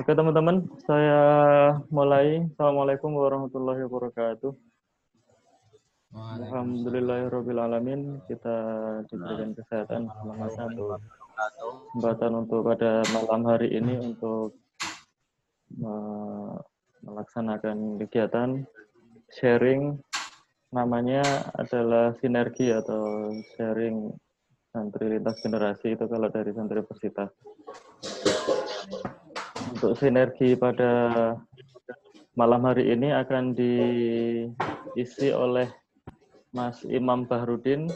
Oke teman-teman, saya mulai. Assalamualaikum warahmatullahi wabarakatuh. Alhamdulillahirrahmanirrahim. Kita diberikan kesehatan keselamatan untuk kesempatan untuk pada malam hari ini untuk melaksanakan kegiatan sharing. Namanya adalah sinergi atau sharing santri lintas generasi, itu kalau dari Santriversitas. Untuk sinergi pada malam hari ini akan diisi oleh Mas Imam Bahrudin.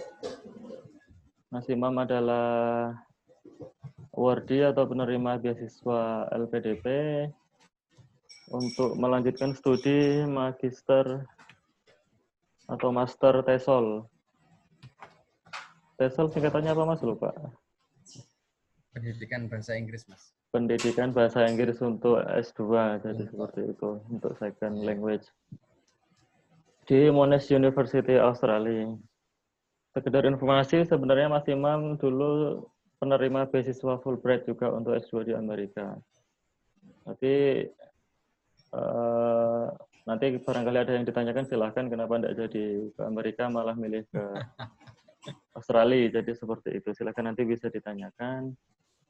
Mas Imam adalah awardee atau penerima beasiswa LPDP untuk melanjutkan studi magister atau master TESOL. TESOL singkatannya apa Mas lupa? Pendidikan Bahasa Inggris, Mas. Pendidikan Bahasa Inggris untuk S2, jadi seperti itu, untuk second language. Di Monash University Australia. Sekedar informasi, sebenarnya Mas Imam dulu penerima beasiswa Fulbright juga untuk S2 di Amerika. Tapi nanti barangkali ada yang ditanyakan, silahkan kenapa tidak jadi ke Amerika malah milih ke Australia. Jadi seperti itu, silahkan nanti bisa ditanyakan.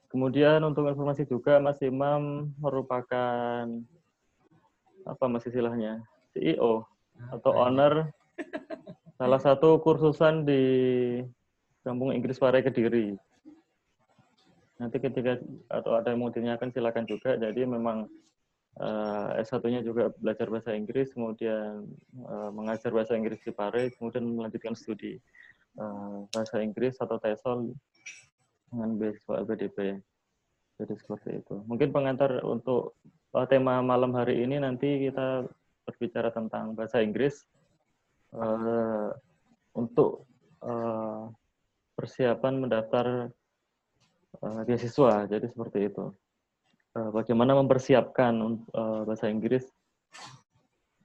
Kemudian untuk informasi juga, Mas Imam merupakan apa Mas istilahnya, CEO atau owner salah satu kursusan di Kampung Inggris Pare Kediri. Nanti ketika atau ada yang mau ditanyakan silakan juga. Jadi memang S1-nya juga belajar bahasa Inggris, kemudian mengajar bahasa Inggris di Pare, kemudian melanjutkan studi bahasa Inggris atau TESOL dengan beasiswa LPDP. Jadi seperti itu. Mungkin pengantar untuk tema malam hari ini, nanti kita berbicara tentang bahasa Inggris untuk persiapan mendaftar beasiswa. Jadi seperti itu. Bagaimana mempersiapkan bahasa Inggris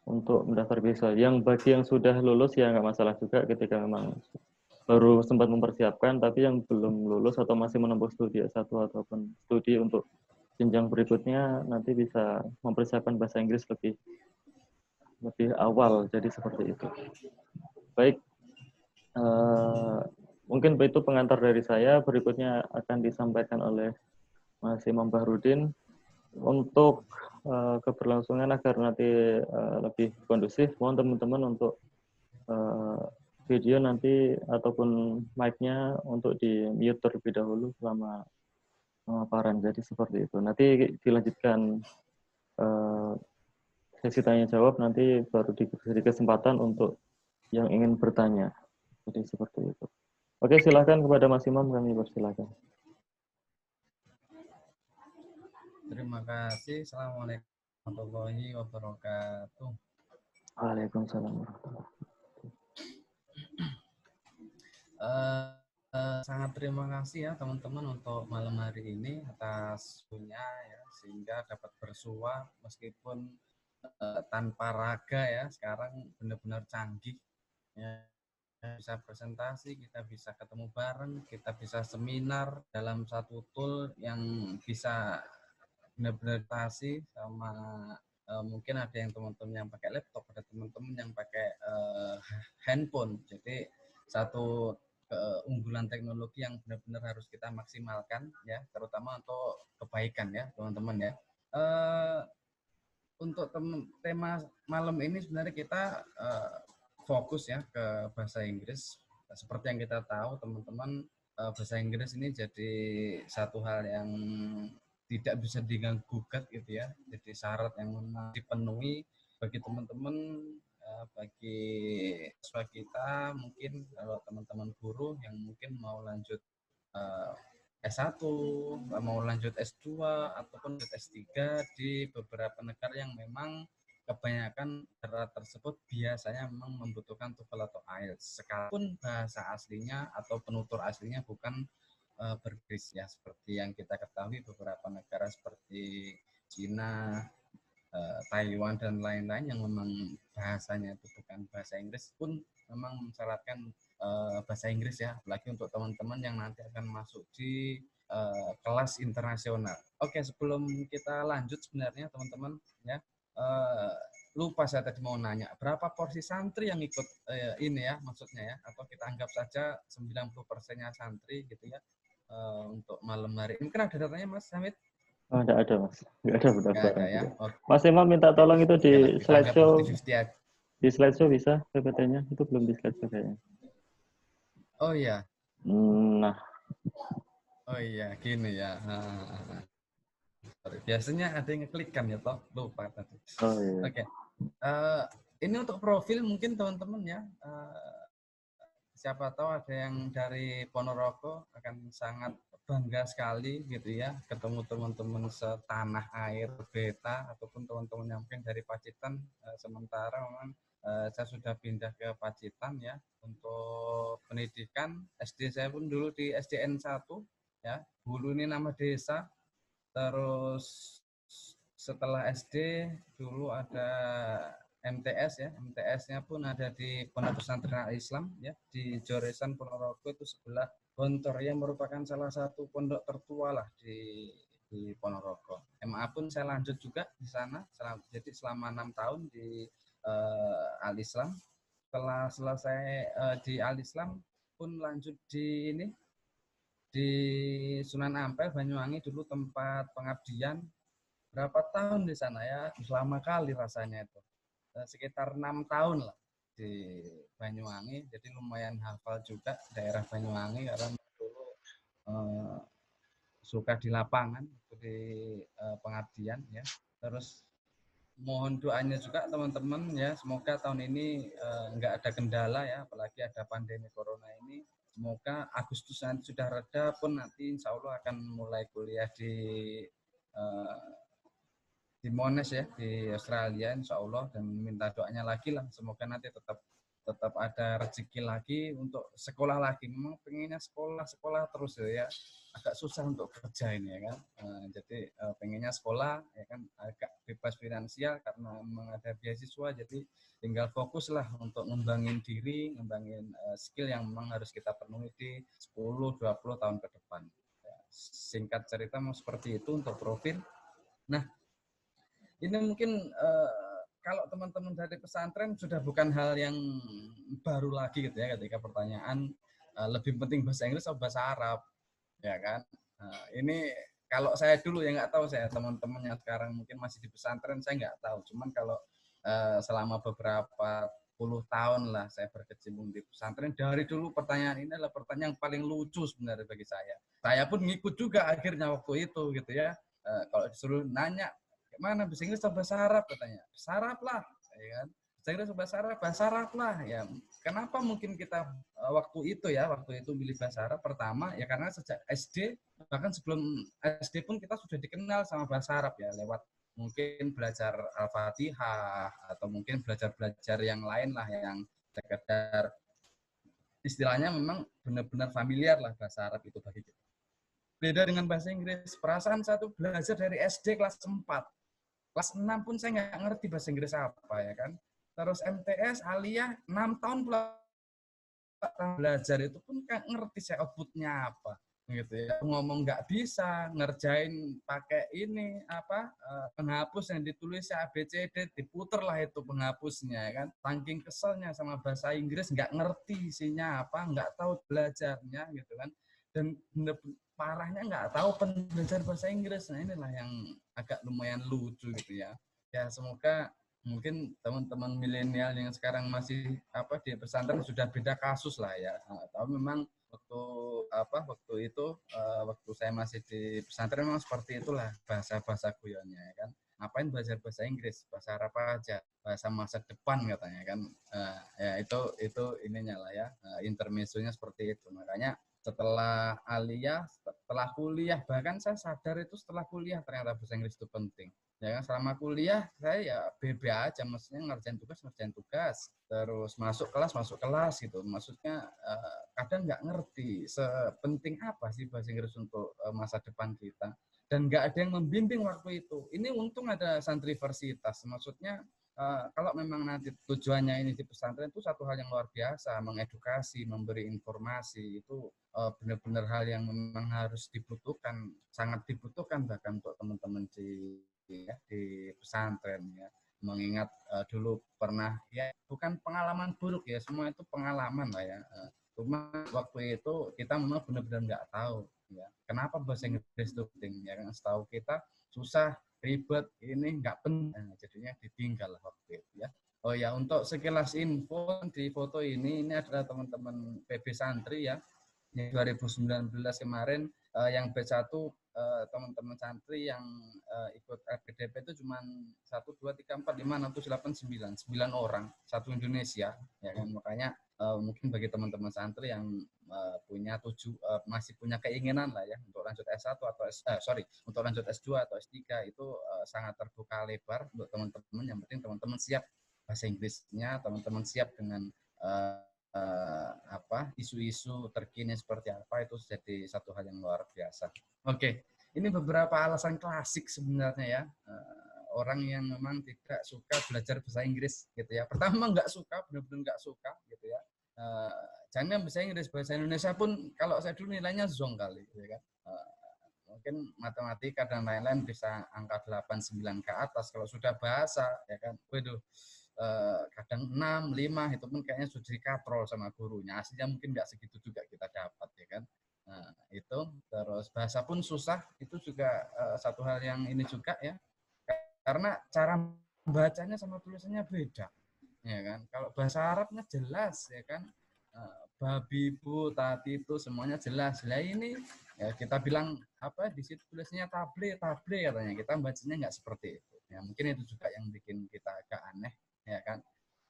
untuk mendaftar beasiswa. Yang bagi yang sudah lulus ya nggak masalah juga ketika memang baru sempat mempersiapkan, tapi yang belum lulus atau masih menempuh studi S1 ataupun studi untuk jenjang berikutnya nanti bisa mempersiapkan bahasa Inggris lebih awal. Jadi seperti itu. Baik, mungkin itu pengantar dari saya. Berikutnya akan disampaikan oleh Mas Imam Bahrudin. Untuk keberlangsungan agar nanti lebih kondusif, mohon teman-teman untuk video nanti ataupun mic-nya untuk di mute terlebih dahulu selama pemaparan. Jadi seperti itu. Nanti dilanjutkan sesi tanya jawab, nanti baru diberi kesempatan untuk yang ingin bertanya. Jadi seperti itu. Oke, silakan kepada Mas Imam, kami persilakan. Terima kasih. Assalamualaikum warahmatullahi wabarakatuh. Waalaikumsalam warahmatullahi wabarakatuh. Sangat terima kasih ya teman-teman untuk malam hari ini atas punya ya, sehingga dapat bersua meskipun tanpa raga ya, sekarang benar-benar canggih ya. Bisa presentasi, kita bisa ketemu bareng, kita bisa seminar dalam satu tool yang bisa benar-benar sama mungkin ada yang teman-teman yang pakai laptop, ada teman-teman yang pakai handphone. Jadi satu keunggulan teknologi yang benar-benar harus kita maksimalkan ya, terutama untuk kebaikan ya teman-teman ya. Untuk tema malam ini sebenarnya kita fokus ya ke bahasa Inggris. Seperti yang kita tahu teman-teman, bahasa Inggris ini jadi satu hal yang tidak bisa diganggu-gugat gitu ya. Jadi syarat yang dipenuhi bagi teman-teman, bagi siswa kita, mungkin kalau teman-teman guru yang mungkin mau lanjut S1, mau lanjut S2 ataupun S3 di beberapa negara yang memang kebanyakan negara tersebut biasanya memang membutuhkan TOEFL atau IELTS. Sekalipun bahasa aslinya atau penutur aslinya bukan berbis ya, seperti yang kita ketahui beberapa negara seperti Cina, Taiwan dan lain-lain yang memang bahasanya itu bukan bahasa Inggris pun memang mensyaratkan bahasa Inggris ya, apalagi untuk teman-teman yang nanti akan masuk di kelas internasional. Oke, sebelum kita lanjut sebenarnya teman-teman ya, lupa saya tadi mau nanya, berapa porsi santri yang ikut ini ya maksudnya ya, atau kita anggap saja 90%-nya santri gitu ya, untuk malam hari ini. Mungkin ada datanya Mas Hamid? Oh, enggak ada, Mas. Enggak ada Nggak ada pendaftaran ya? juga. Oke, Mas Imam minta tolong itu di oke lah, kita anggap slideshow. 50-50 aja. Di slideshow bisa PPT-nya? Itu belum di slideshow kayaknya. Oh iya, Nah, oh iya, gini ya. Sorry. Biasanya ada yang ngeklikkan ya toh, lupa tadi. oh iya. Oke, ini untuk profil mungkin teman-teman ya. Siapa tahu ada yang dari Ponorogo akan sangat bangga sekali gitu ya ketemu teman-teman setanah air beta ataupun teman-teman yang mungkin dari Pacitan, sementara memang saya sudah pindah ke Pacitan ya untuk pendidikan. SD saya pun dulu di SDN 1 ya, Hulu ini nama desa. Terus setelah SD dulu ada MTS ya, MTS-nya pun ada di Pondok Pesantren Al-Islam ya di Joresan Ponorogo, itu sebelah Gontor yang merupakan salah satu pondok tertua lah di Ponorogo. MA pun saya lanjut juga di sana, jadi selama 6 tahun di Al-Islam. Setelah selesai di Al-Islam pun lanjut di ini di Sunan Ampel Banyuwangi, dulu tempat pengabdian. Berapa tahun di sana ya, lama kali rasanya itu, sekitar 6 tahun lah di Banyuwangi, jadi lumayan hafal juga daerah Banyuwangi karena dulu suka di lapangan di pengabdian ya. Terus mohon doanya juga teman-teman ya, semoga tahun ini nggak ada kendala ya, apalagi ada pandemi corona ini. Semoga Agustus nanti sudah reda pun nanti insya Allah akan mulai kuliah di Monash ya di Australia insya Allah, dan minta doanya lagi lah semoga nanti tetap ada rezeki lagi untuk sekolah lagi. Memang pengennya sekolah terus ya, agak susah untuk kerja ini ya kan. Jadi pengennya sekolah ya kan, agak bebas finansial karena memang ada beasiswa, jadi tinggal fokus lah untuk ngembangin diri, ngembangin skill yang memang harus kita penuhi di 10-20 tahun ke depan ya. Singkat cerita mau seperti itu untuk profil. Nah, ini mungkin kalau teman-teman dari pesantren sudah bukan hal yang baru lagi gitu ya, ketika pertanyaan lebih penting bahasa Inggris atau bahasa Arab ya kan. Ini kalau saya dulu ya nggak tahu, saya teman-teman yang sekarang mungkin masih di pesantren saya nggak tahu, cuman kalau selama beberapa puluh tahun lah saya berkecimpung di pesantren, dari dulu pertanyaan ini adalah pertanyaan yang paling lucu sebenarnya bagi saya. Saya pun ngikut juga akhirnya waktu itu gitu ya. Kalau disuruh nanya gimana bahasa Inggris atau bahasa Arab, katanya bahasa Arab lah ya kan, bahasa Inggris atau bahasa Arab lah ya. Kenapa mungkin kita waktu itu pilih bahasa Arab pertama ya, karena sejak SD, bahkan sebelum SD pun kita sudah dikenal sama bahasa Arab ya, lewat mungkin belajar Al-Fatihah atau mungkin belajar yang lain lah, yang sekedar istilahnya memang benar-benar familiar lah bahasa Arab itu bagi kita. Beda dengan bahasa Inggris, perasaan saya tuh belajar dari SD kelas 4. Kelas 6 pun saya nggak ngerti bahasa Inggris apa ya kan. Terus MTS, aliyah, 6 tahun belajar itu pun nggak ngerti saya outputnya apa gitu ya. Ngomong nggak bisa, ngerjain pakai ini apa penghapus yang ditulis ABCD, diputer lah itu penghapusnya ya kan. Saking keselnya sama bahasa Inggris, nggak ngerti isinya apa, nggak tahu belajarnya gitu kan. Dan parahnya nggak tahu belajar bahasa Inggris. Nah inilah yang agak lumayan lucu gitu ya. Ya semoga mungkin teman-teman milenial yang sekarang masih di pesantren sudah beda kasus lah ya. Tapi memang waktu itu waktu saya masih di pesantren memang seperti itulah bahasa guyonnya ya kan. Ngapain belajar bahasa Inggris, bahasa Arab aja, bahasa masa depan katanya kan. Ya itu ininya lah ya, intermezzonya seperti itu. Makanya setelah aliyah, setelah kuliah, bahkan saya sadar itu setelah kuliah ternyata bahasa Inggris itu penting. Ya kan, selama kuliah saya ya BB aja, maksudnya ngerjain tugas, terus masuk kelas gitu. Maksudnya kadang nggak ngerti sepenting apa sih bahasa Inggris untuk masa depan kita. Dan nggak ada yang membimbing waktu itu. Ini untung ada santriversitas, maksudnya kalau memang nanti tujuannya ini di pesantren itu satu hal yang luar biasa, mengedukasi, memberi informasi itu benar-benar hal yang memang harus dibutuhkan, sangat dibutuhkan bahkan untuk teman-teman di pesantren ya. Mengingat dulu pernah ya bukan pengalaman buruk ya, semua itu pengalaman lah ya. Cuma waktu itu kita memang benar-benar nggak tahu ya kenapa bahasa Inggris itu penting ya kan, setahu kita susah ribet ini nggak penting, nah, jadinya ditinggal waktu itu ya. Oh ya, untuk sekilas info di foto ini adalah teman-teman PB Santri ya, yang 2019 kemarin yang B1 teman-teman santri yang ikut LPDP itu cuma 1, 2, 3, 4, 5, 6, 7, 8, 9 orang satu Indonesia ya kan, makanya mungkin bagi teman-teman santri yang masih punya keinginan lah ya untuk lanjut S1 atau untuk lanjut S2 atau S3 itu sangat terbuka lebar untuk teman-teman. Yang penting teman-teman siap bahasa Inggrisnya, teman-teman siap dengan isu-isu terkini seperti apa, itu jadi satu hal yang luar biasa. Oke, ini beberapa alasan klasik sebenarnya ya orang yang memang tidak suka belajar bahasa Inggris gitu ya. Pertama nggak suka, benar-benar nggak suka gitu ya. Jangan bahasa Inggris, bahasa Indonesia pun kalau saya dulu nilainya zonk kali ya kan. Mungkin matematika dan lain-lain bisa angka 8, 9 ke atas. Kalau sudah bahasa ya kan, waduh, kadang 6, 5 itu pun kayaknya sudah dikatrol sama gurunya. Aslinya mungkin nggak segitu juga kita dapat ya kan. Nah, itu terus bahasa pun susah, itu juga satu hal yang ini juga ya. Karena cara bacanya sama tulisannya beda. Ya kan? Kalau bahasa Arabnya jelas ya kan. Babi, bu, tati itu semuanya jelas. Lah ini ya kita bilang apa di situ tulisnya table katanya. Kita bacanya nggak seperti itu. Ya mungkin itu juga yang bikin kita agak aneh ya kan.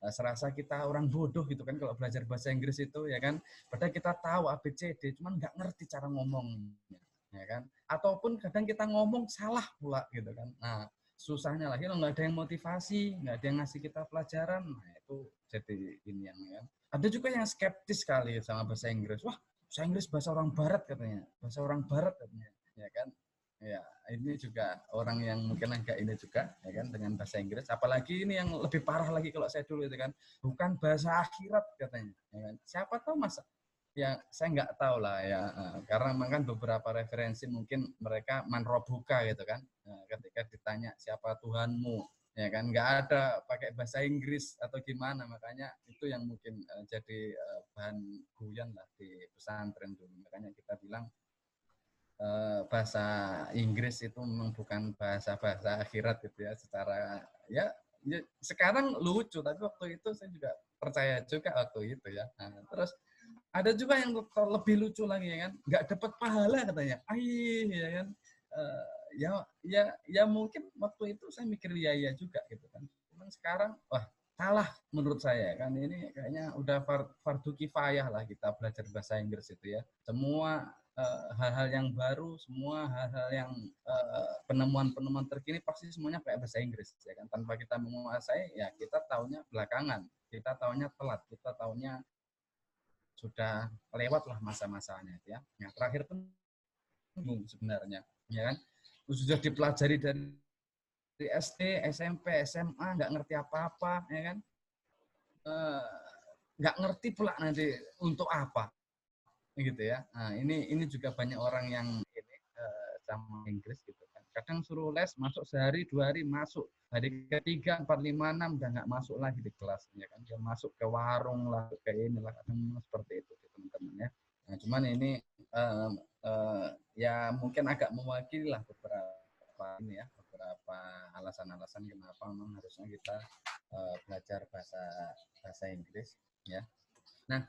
Serasa kita orang bodoh gitu kan kalau belajar bahasa Inggris itu ya kan. Padahal kita tahu ABCD, cuman nggak ngerti cara ngomongnya ya kan. Ataupun kadang kita ngomong salah pula gitu kan. Nah, susahnya lagi kalau nggak ada yang motivasi, nggak ada yang ngasih kita pelajaran, nah itu jadi ini yang kan. Ada juga yang skeptis sekali sama bahasa Inggris. Wah, bahasa Inggris bahasa orang Barat katanya, bahasa orang Barat katanya, ya kan? Ya, ini juga orang yang mungkin agak ini juga, ya kan, dengan bahasa Inggris. Apalagi ini yang lebih parah lagi kalau saya dulu itu kan, bukan bahasa akhirat katanya, ya kan? Siapa tahu masa ya saya nggak tahu lah ya, karena memang kan beberapa referensi mungkin mereka manrobuka gitu kan, ketika ditanya siapa Tuhanmu ya kan nggak ada pakai bahasa Inggris atau gimana, makanya itu yang mungkin jadi bahan guyon lah di pesantren dulu. Makanya kita bilang bahasa Inggris itu memang bukan bahasa akhirat gitu ya, secara ya sekarang lucu, tapi waktu itu saya juga percaya juga waktu itu ya. Nah, terus ada juga yang lebih lucu lagi ya kan, nggak dapat pahala katanya. Ya kan. Ya mungkin waktu itu saya mikir ya juga gitu kan. Cuman sekarang wah salah menurut saya kan, ini kayaknya udah fardu kifayah lah kita belajar bahasa Inggris itu ya. Semua hal-hal yang baru, semua hal-hal yang penemuan-penemuan terkini pasti semuanya pakai bahasa Inggris ya kan. Tanpa kita menguasai ya kita taunya belakangan, kita taunya telat, kita taunya sudah lewat lah masa-masanya ya. Yang terakhir pun sebenarnya ya kan, sudah dipelajari dari SD, SMP, SMA nggak ngerti apa-apa ya kan, nggak ngerti pula nanti untuk apa gitu ya. Nah, ini juga banyak orang yang ini sama Inggris gitu kan. Kadang suruh les masuk sehari 2 hari masuk, hari ketiga 4, 5, 6 udah nggak masuk lagi di kelas ya kan. Dia masuk ke warung lah, ke inilah, kadang seperti itu teman-teman ya. Nah, cuman ini ya mungkin agak mewakili lah beberapa ini ya, beberapa alasan-alasan kenapa memang harusnya kita belajar bahasa Inggris ya. Nah,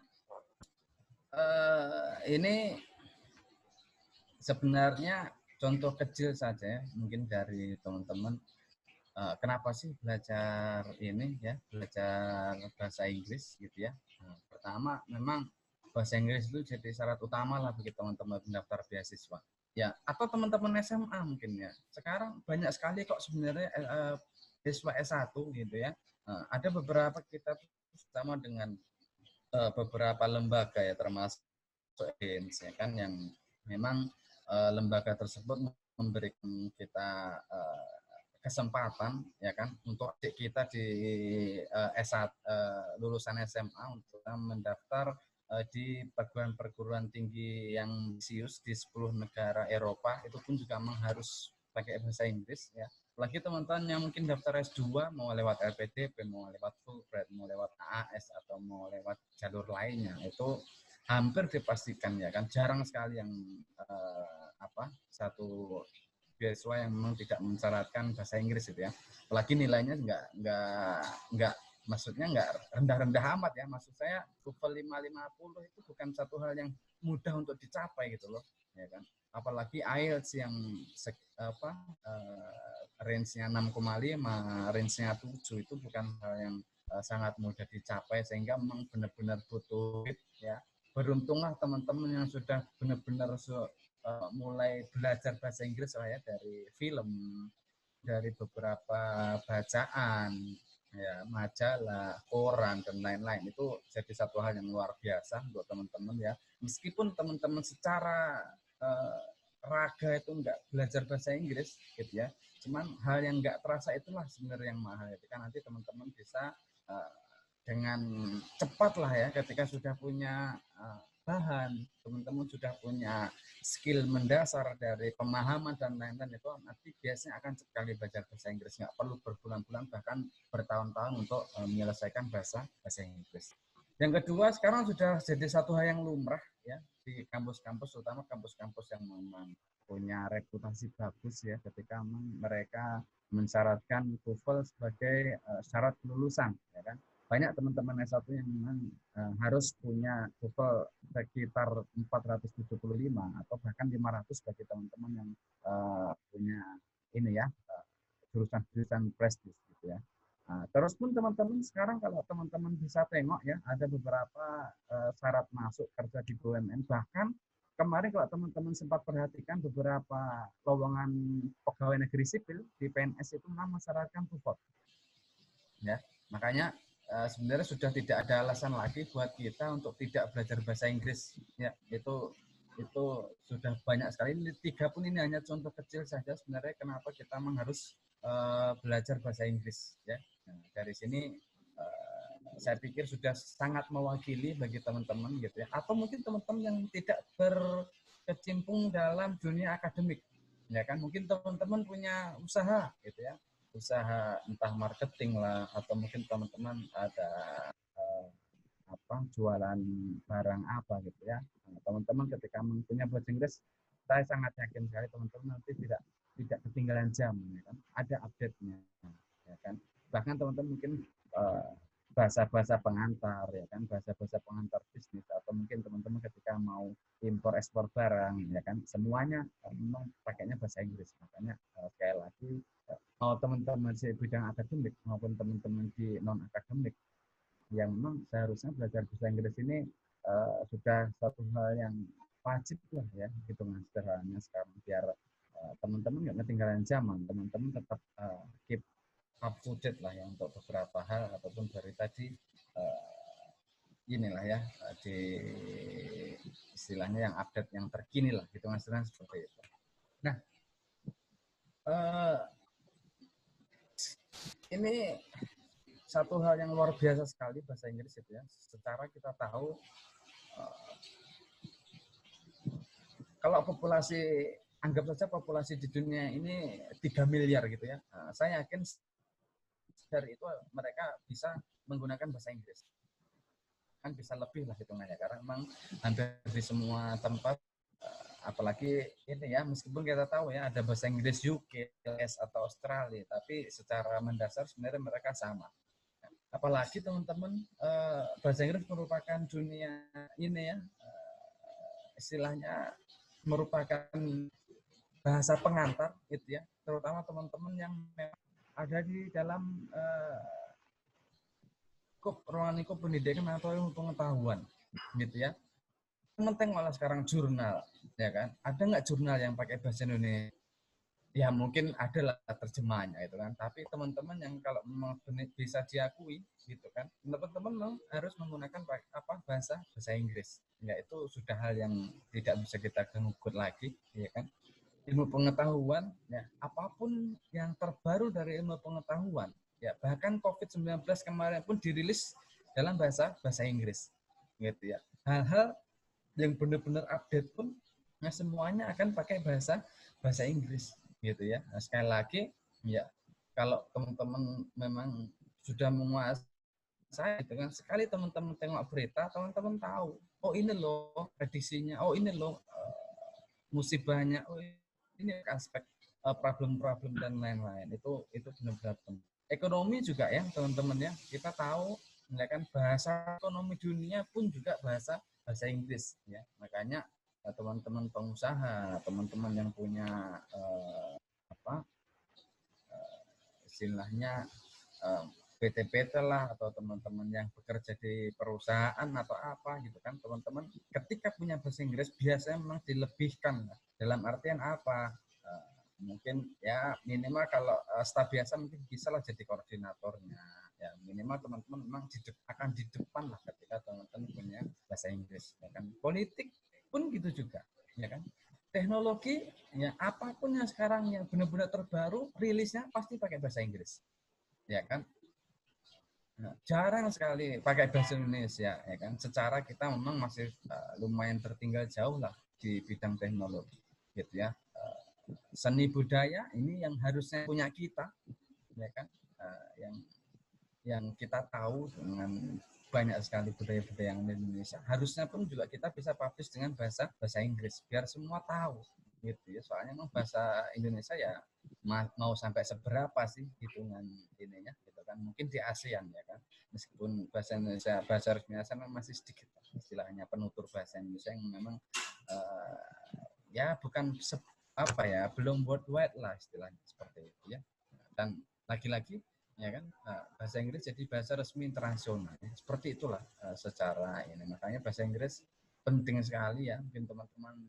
ini sebenarnya contoh kecil saja mungkin dari teman-teman, kenapa sih belajar ini ya, belajar bahasa Inggris gitu ya. Nah, pertama memang bahasa Inggris itu jadi syarat utama lah bagi teman-teman pendaftar beasiswa ya, atau teman-teman SMA mungkin ya. Sekarang banyak sekali kok sebenarnya siswa S1 gitu ya. Ada beberapa kita sama dengan beberapa lembaga ya, termasuk ya kan, yang memang lembaga tersebut memberikan kita kesempatan ya kan untuk adik kita di S1 lulusan SMA untuk mendaftar di perguruan tinggi yang serius di 10 negara Eropa, itu pun juga memang harus pakai bahasa Inggris ya. Apalagi teman-teman yang mungkin daftar S2 mau lewat LPDP, mau lewat Fulbright, mau lewat AAS atau mau lewat jalur lainnya, itu hampir dipastikan ya kan, jarang sekali yang satu beasiswa yang memang tidak mensyaratkan bahasa Inggris itu ya. Apalagi nilainya nggak maksudnya nggak rendah-rendah amat ya. Maksud saya TOEFL 550 itu bukan satu hal yang mudah untuk dicapai gitu loh, ya kan. Apalagi IELTS yang range-nya 6,5, range-nya 7 itu bukan hal yang sangat mudah dicapai, sehingga memang benar-benar butuh ya. Beruntunglah teman-teman yang sudah benar-benar mulai belajar bahasa Inggris lah ya, dari film, dari beberapa bacaan, ya, majalah, koran, dan lain-lain. Itu jadi satu hal yang luar biasa buat teman-teman ya. Meskipun teman-teman secara raga itu enggak belajar bahasa Inggris gitu ya, cuman hal yang enggak terasa itulah sebenarnya yang mahal. Ketika nanti teman-teman bisa dengan cepat lah ya, ketika sudah punya bahan, teman-teman sudah punya skill mendasar dari pemahaman dan lain-lain, itu nanti biasanya akan sekali belajar bahasa Inggris, nggak perlu berbulan-bulan bahkan bertahun-tahun untuk menyelesaikan bahasa Inggris. Yang kedua, sekarang sudah jadi satu hal yang lumrah ya di kampus-kampus, terutama kampus-kampus yang memang punya reputasi bagus ya, ketika mereka mensyaratkan TOEFL sebagai syarat kelulusan ya kan. Banyak teman-teman S1 yang memang harus punya TOEFL sekitar 475 atau bahkan 500 bagi teman-teman yang punya ini ya, jurusan-jurusan prestis gitu ya. Nah, terus pun teman-teman sekarang kalau teman-teman bisa tengok ya, ada beberapa syarat masuk kerja di BUMN. Bahkan kemarin kalau teman-teman sempat perhatikan beberapa lowongan pegawai negeri sipil di PNS itu memang mensyaratkan TOEFL. Ya, makanya sebenarnya sudah tidak ada alasan lagi buat kita untuk tidak belajar bahasa Inggris. Ya, itu sudah banyak sekali. Tiga pun ini hanya contoh kecil saja sebenarnya kenapa kita memang harus belajar bahasa Inggris. Ya, nah, dari sini saya pikir sudah sangat mewakili bagi teman-teman gitu ya. Atau mungkin teman-teman yang tidak berkecimpung dalam dunia akademik, ya kan? Mungkin teman-teman punya usaha gitu ya, usaha entah marketing lah, atau mungkin teman-teman ada jualan barang apa gitu ya. Nah, teman-teman ketika punya bahasa Inggris, saya sangat yakin sekali teman-teman nanti tidak ketinggalan zaman ya kan. Ada update-nya ya kan. Bahkan teman-teman mungkin bahasa-bahasa pengantar ya kan, bahasa-bahasa pengantar bisnis, atau mungkin teman-teman ketika mau impor ekspor barang ya kan, semuanya memang pakainya bahasa Inggris. Makanya sekali lagi, mau teman-teman di bidang akademik maupun teman-teman di non akademik yang memang seharusnya belajar bahasa Inggris ini sudah satu hal yang wajib lah ya, hitungan sederhananya sekarang, biar teman-teman nggak ketinggalan zaman, teman-teman tetap keep up to date lah ya untuk beberapa hal, ataupun dari tadi inilah ya, di istilahnya yang update, yang terkini lah, hitungan sederhana seperti itu. Nah, ini satu hal yang luar biasa sekali bahasa Inggris itu ya. Secara kita tahu kalau populasi, anggap saja populasi di dunia ini 3 miliar gitu ya. Nah, saya yakin dari itu mereka bisa menggunakan bahasa Inggris. Kan bisa lebih lah hitungannya, karena memang hampir di semua tempat, apalagi ini ya, meskipun kita tahu ya ada bahasa Inggris UK, US atau Australia, tapi secara mendasar sebenarnya mereka sama. Apalagi teman-teman, bahasa Inggris merupakan dunia ini ya, istilahnya merupakan bahasa pengantar gitu ya, terutama teman-teman yang ada di dalam ruangan lingkup pendidikan atau ilmu pengetahuan gitu ya. Penting malah sekarang jurnal ya kan, ada nggak jurnal yang pakai bahasa Indonesia? Ya mungkin ada lah terjemahannya itu kan, tapi teman-teman yang kalau memang bisa diakui gitu kan, teman-teman harus menggunakan bahasa Inggris ya. Itu sudah hal yang tidak bisa kita gugut lagi ya kan. ilmu pengetahuan, ya apapun yang terbaru dari ilmu pengetahuan, ya bahkan COVID-19 kemarin pun dirilis dalam bahasa Inggris, gitu ya. Hal-hal yang benar-benar update pun, nah semuanya akan pakai bahasa Inggris, gitu ya. Nah, sekali lagi, ya kalau teman-teman memang sudah menguasai, dengan sekali teman-teman tengok berita, teman-teman tahu, oh ini loh prediksinya, oh ini loh musibahnya, oh ini aspek problem-problem dan lain-lain. Itu benar-benar penting. Ekonomi juga ya teman-teman ya, kita tahu ya kan, bahasa ekonomi dunia pun juga bahasa Inggris ya. Makanya teman-teman pengusaha, teman-teman yang punya apa istilahnya PT-PT lah, atau teman-teman yang bekerja di perusahaan atau apa gitu kan, teman-teman ketika punya bahasa Inggris biasanya memang dilebihkan. Dalam artian apa? Mungkin ya minimal kalau staf biasa mungkin bisa lah jadi koordinatornya. Ya minimal teman-teman memang akan di depan lah ketika teman-teman punya bahasa Inggris. Ya kan? Politik pun gitu juga, ya kan? Teknologi, ya apapun yang sekarang yang benar-benar terbaru, rilisnya pasti pakai bahasa Inggris, ya kan? Nah, jarang sekali pakai bahasa Indonesia, ya kan? Secara kita memang masih lumayan tertinggal jauh lah di bidang teknologi, gitu ya. Seni budaya ini yang harusnya punya kita, ya kan? Yang kita tahu dengan banyak sekali budaya-budaya yang di Indonesia. Harusnya pun juga kita bisa publish dengan bahasa Inggris biar semua tahu, gitu ya. Soalnya memang bahasa Indonesia ya mau sampai seberapa sih hitungan ininya, gitu kan. Mungkin di ASEAN ya kan. Meskipun bahasa Indonesia bahasa resmi ASEAN masih sedikit istilahnya penutur bahasa Indonesia yang memang ya bukan apa ya, belum worldwide lah istilahnya seperti itu ya. Dan lagi-lagi ya kan, bahasa Inggris jadi bahasa resmi internasional ya. Seperti itulah secara ini, makanya bahasa Inggris penting sekali ya. Mungkin teman-teman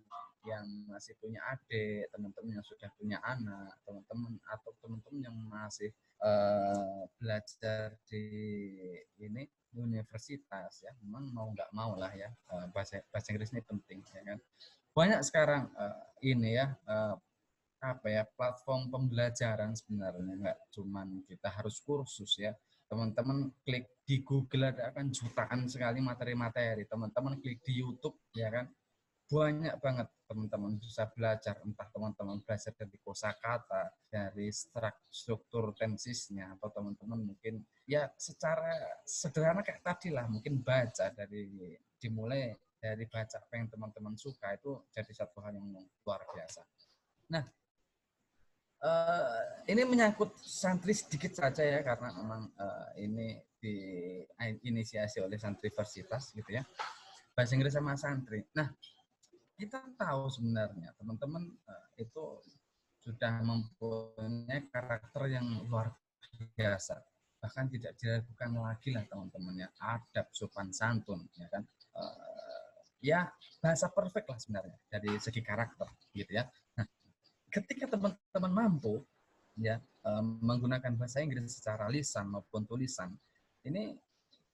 yang masih punya adik, teman-teman yang sudah punya anak, teman-teman atau teman-teman yang masih belajar di ini universitas ya, memang mau nggak mau lah ya, bahasa Inggris ini penting ya kan. Banyak sekarang ini ya apa ya, platform pembelajaran sebenarnya, nggak cuman kita harus kursus ya. Teman-teman klik di Google ada akan jutaan sekali materi-materi. Teman-teman klik di YouTube ya kan, banyak banget teman-teman bisa belajar. Entah teman-teman belajar dari kosakata, dari struktur tensisnya, atau teman-teman mungkin ya secara sederhana kayak tadi lah, mungkin baca dimulai dari baca apa yang teman-teman suka, itu jadi satu hal yang luar biasa. Nah, ini menyangkut santri sedikit saja ya, karena memang ini diinisiasi oleh santriversitas gitu ya, bahasa Inggris sama santri. Nah, kita tahu sebenarnya teman-teman itu sudah mempunyai karakter yang luar biasa, bahkan tidak diragukan lagi lah teman-teman ya, adab sopan santun ya kan, ya bahasa perfect lah sebenarnya dari segi karakter gitu ya. Nah, ketika teman-teman mampu ya menggunakan bahasa Inggris secara lisan maupun tulisan, ini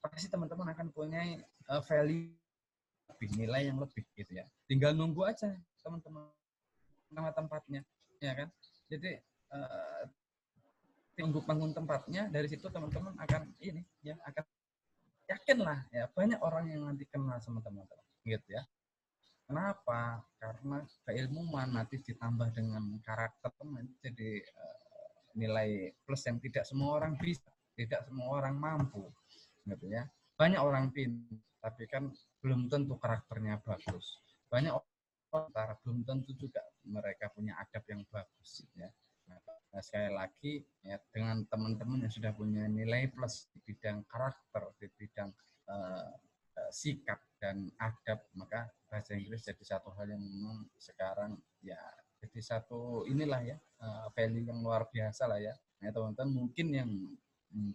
pasti teman-teman akan punya value lebih, nilai yang lebih gitu ya. Tinggal nunggu aja teman-teman nama tempatnya, ya kan. Jadi tunggu panggung tempatnya, dari situ teman-teman akan ini ya, akan yakin lah ya, banyak orang yang nanti kenal sama teman-teman gitu ya. Kenapa? Karena keilmuan nanti ditambah dengan karakter teman, jadi nilai plus yang tidak semua orang bisa, tidak semua orang mampu, gitu ya. Banyak orang pintar, tapi kan belum tentu karakternya bagus. Banyak orang belum tentu juga mereka punya adab yang bagus, ya. Nah, sekali lagi ya, dengan teman-teman yang sudah punya nilai plus di bidang karakter, di bidang sikap dan adab, maka bahasa Inggris jadi satu hal yang memang sekarang ya jadi satu inilah ya, value yang luar biasa lah ya. Nah, teman-teman mungkin yang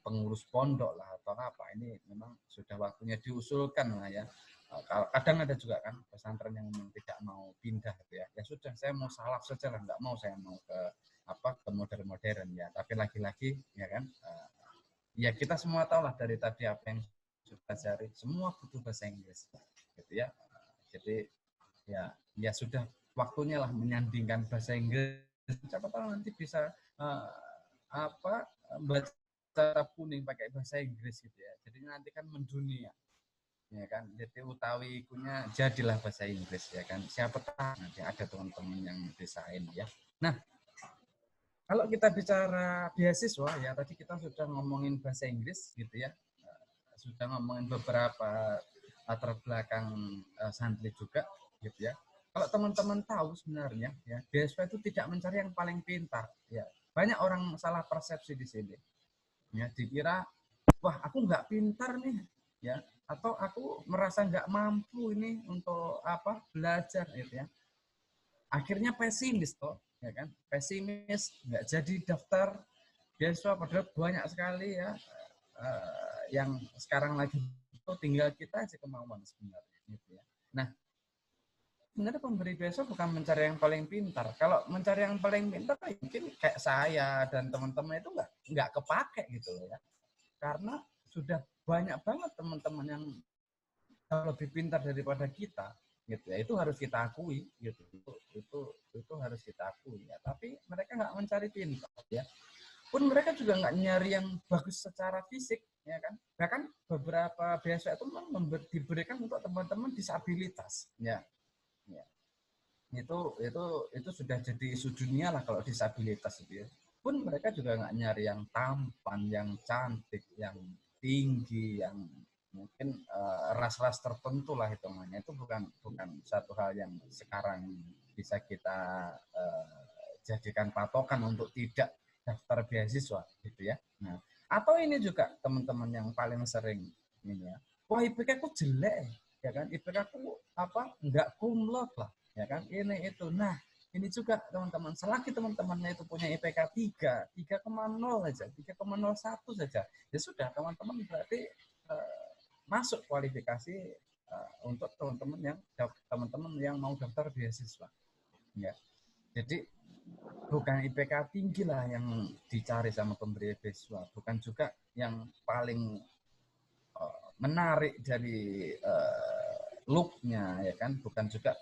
pengurus pondok lah atau apa, ini memang sudah waktunya diusulkan lah ya. Kadang ada juga kan pesantren yang memang tidak mau pindah gitu ya. Ya sudah, saya mau salaf saja lah, nggak mau saya mau ke modern-modern ya. Tapi lagi-lagi ya kan, ya kita semua tahu lah dari tadi apa yang sudah cari, semua butuh bahasa Inggris gitu ya. Jadi ya sudah, waktunya lah menyandingkan bahasa Inggris. Siapa tahu nanti bisa baca kuning pakai bahasa Inggris gitu ya. Jadi nanti kan mendunia, ya kan. Jadi utawi ikunya jadilah bahasa Inggris ya kan. Siapa tahu nanti ada teman-teman yang desain ya. Nah, kalau kita bicara beasiswa ya tadi kita sudah ngomongin bahasa Inggris gitu ya. Sudah ngomongin beberapa latar belakang santri juga gitu ya. Kalau teman-teman tahu sebenarnya ya beasiswa itu tidak mencari yang paling pintar ya. Banyak orang salah persepsi di sini. Ya, dikira wah aku nggak pintar nih ya atau aku merasa nggak mampu ini untuk apa belajar gitu ya. Akhirnya pesimis toh ya kan. Pesimis nggak jadi daftar beasiswa padahal banyak sekali ya yang sekarang lagi itu tinggal kita aja kemauan sebenarnya gitu ya. Nah, sebenarnya pemberi beasiswa bukan mencari yang paling pintar. Kalau mencari yang paling pintar mungkin kayak saya dan teman-teman itu nggak kepake gitu ya. Karena sudah banyak banget teman-teman yang lebih pintar daripada kita gitu ya. Itu harus kita akui gitu. Itu harus kita akui ya. Tapi mereka nggak mencari pintar ya. Pun mereka juga nggak nyari yang bagus secara fisik ya kan. Bahkan beberapa beasiswa itu memang diberikan untuk teman-teman disabilitas ya. Ya. Itu sudah jadi isu dunia lah kalau disabilitas itu ya. Pun mereka juga nggak nyari yang tampan, yang cantik, yang tinggi, yang mungkin ras-ras tertentu lah hitungannya. Itu bukan satu hal yang sekarang bisa kita jadikan patokan untuk tidak daftar beasiswa gitu ya. Nah, atau ini juga teman-teman yang paling sering ini ya. Wah, IPK aku jelek ya kan. IPK aku apa? Enggak kumlot lah ya kan. Ini itu. Nah, ini juga teman-teman. Selagi teman-temannya itu punya IPK 3, 3,0 saja, 3,01 saja. Ya sudah, teman-teman berarti masuk kualifikasi untuk teman-teman yang mau daftar beasiswa. Ya. Jadi bukan IPK tinggi lah yang dicari sama pemberi beasiswa, bukan juga yang paling menarik dari look-nya ya kan, bukan juga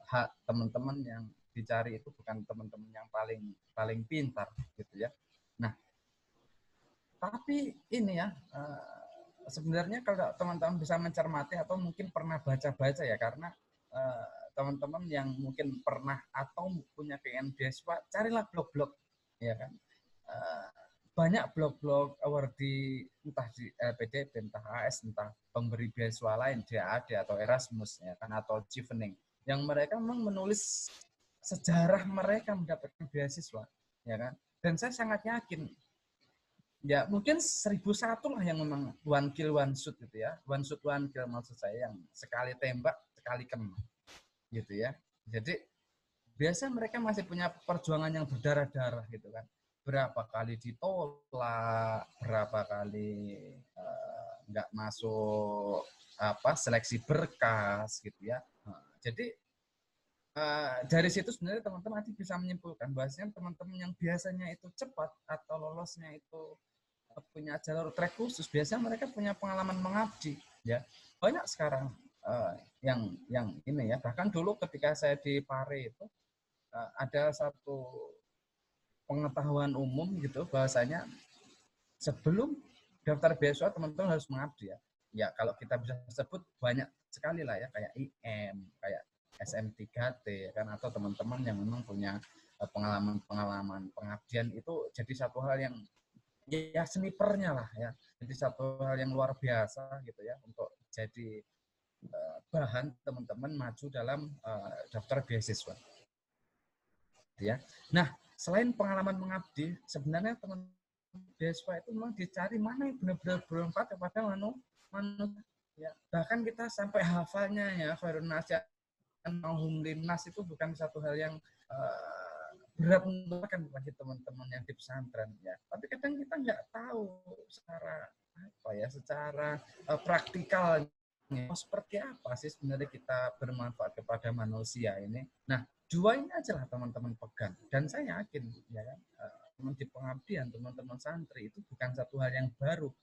hak teman-teman yang dicari itu bukan teman-teman yang paling pintar gitu ya. Nah, tapi ini ya sebenarnya kalau teman-teman bisa mencermati atau mungkin pernah baca-baca ya karena teman-teman yang mungkin pernah atau punya pengen beasiswa, carilah blog-blog ya kan. Banyak blog-blog awardee entah di LPDP, entah AS, entah pemberi beasiswa lain, DAAD atau Erasmus ya kan atau Chevening yang mereka memang menulis sejarah mereka mendapatkan beasiswa ya kan. Dan saya sangat yakin ya mungkin 1001 lah yang memang one kill one shoot gitu ya. One shoot one kill maksud saya yang sekali tembak sekali kena gitu ya. Jadi biasa mereka masih punya perjuangan yang berdarah-darah gitu kan. Berapa kali ditolak, berapa kali nggak masuk seleksi berkas gitu ya. Jadi dari situ sebenarnya teman-teman nanti bisa menyimpulkan bahwasanya teman-teman yang biasanya itu cepat atau lolosnya itu punya jalur trek khusus, biasanya mereka punya pengalaman mengabdi ya. Banyak sekarang yang ini ya, bahkan dulu ketika saya di Pare itu ada satu pengetahuan umum gitu bahwasanya sebelum daftar beasiswa teman-teman harus mengabdi ya. Ya kalau kita bisa sebut banyak sekali lah ya kayak IM, kayak SM3T kan atau teman-teman yang memang punya pengalaman pengabdian itu jadi satu hal yang ya snipernya lah ya. Jadi satu hal yang luar biasa gitu ya untuk jadi bahan teman-teman maju dalam daftar beasiswa. Ya. Nah, selain pengalaman mengabdi, sebenarnya teman beasiswa itu memang dicari mana yang benar-benar bermanfaat kepada manusia. Ya. Bahkan kita sampai hafalnya ya, khairun nasi mahum linnas itu bukan satu hal yang berat untuk kan bagi teman-teman yang di pesantren ya. Tapi kadang kita nggak tahu secara praktikal seperti apa sih sebenarnya kita bermanfaat kepada manusia ini. Nah, dua ini aja lah teman-teman pegang. Dan saya yakin ya kan, teman di pengabdian, teman-teman santri itu bukan satu hal yang baru.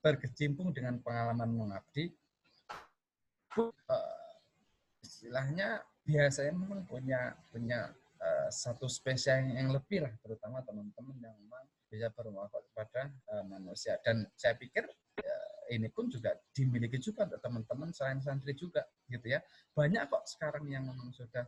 Berkecimpung dengan pengalaman mengabdi, istilahnya biasanya memang punya satu spesial yang lebih lah, terutama teman-teman yang memang bisa bermanfaat kepada manusia. Dan saya pikir ini pun juga dimiliki juga untuk teman-teman selain santri juga gitu ya. Banyak kok sekarang yang memang sudah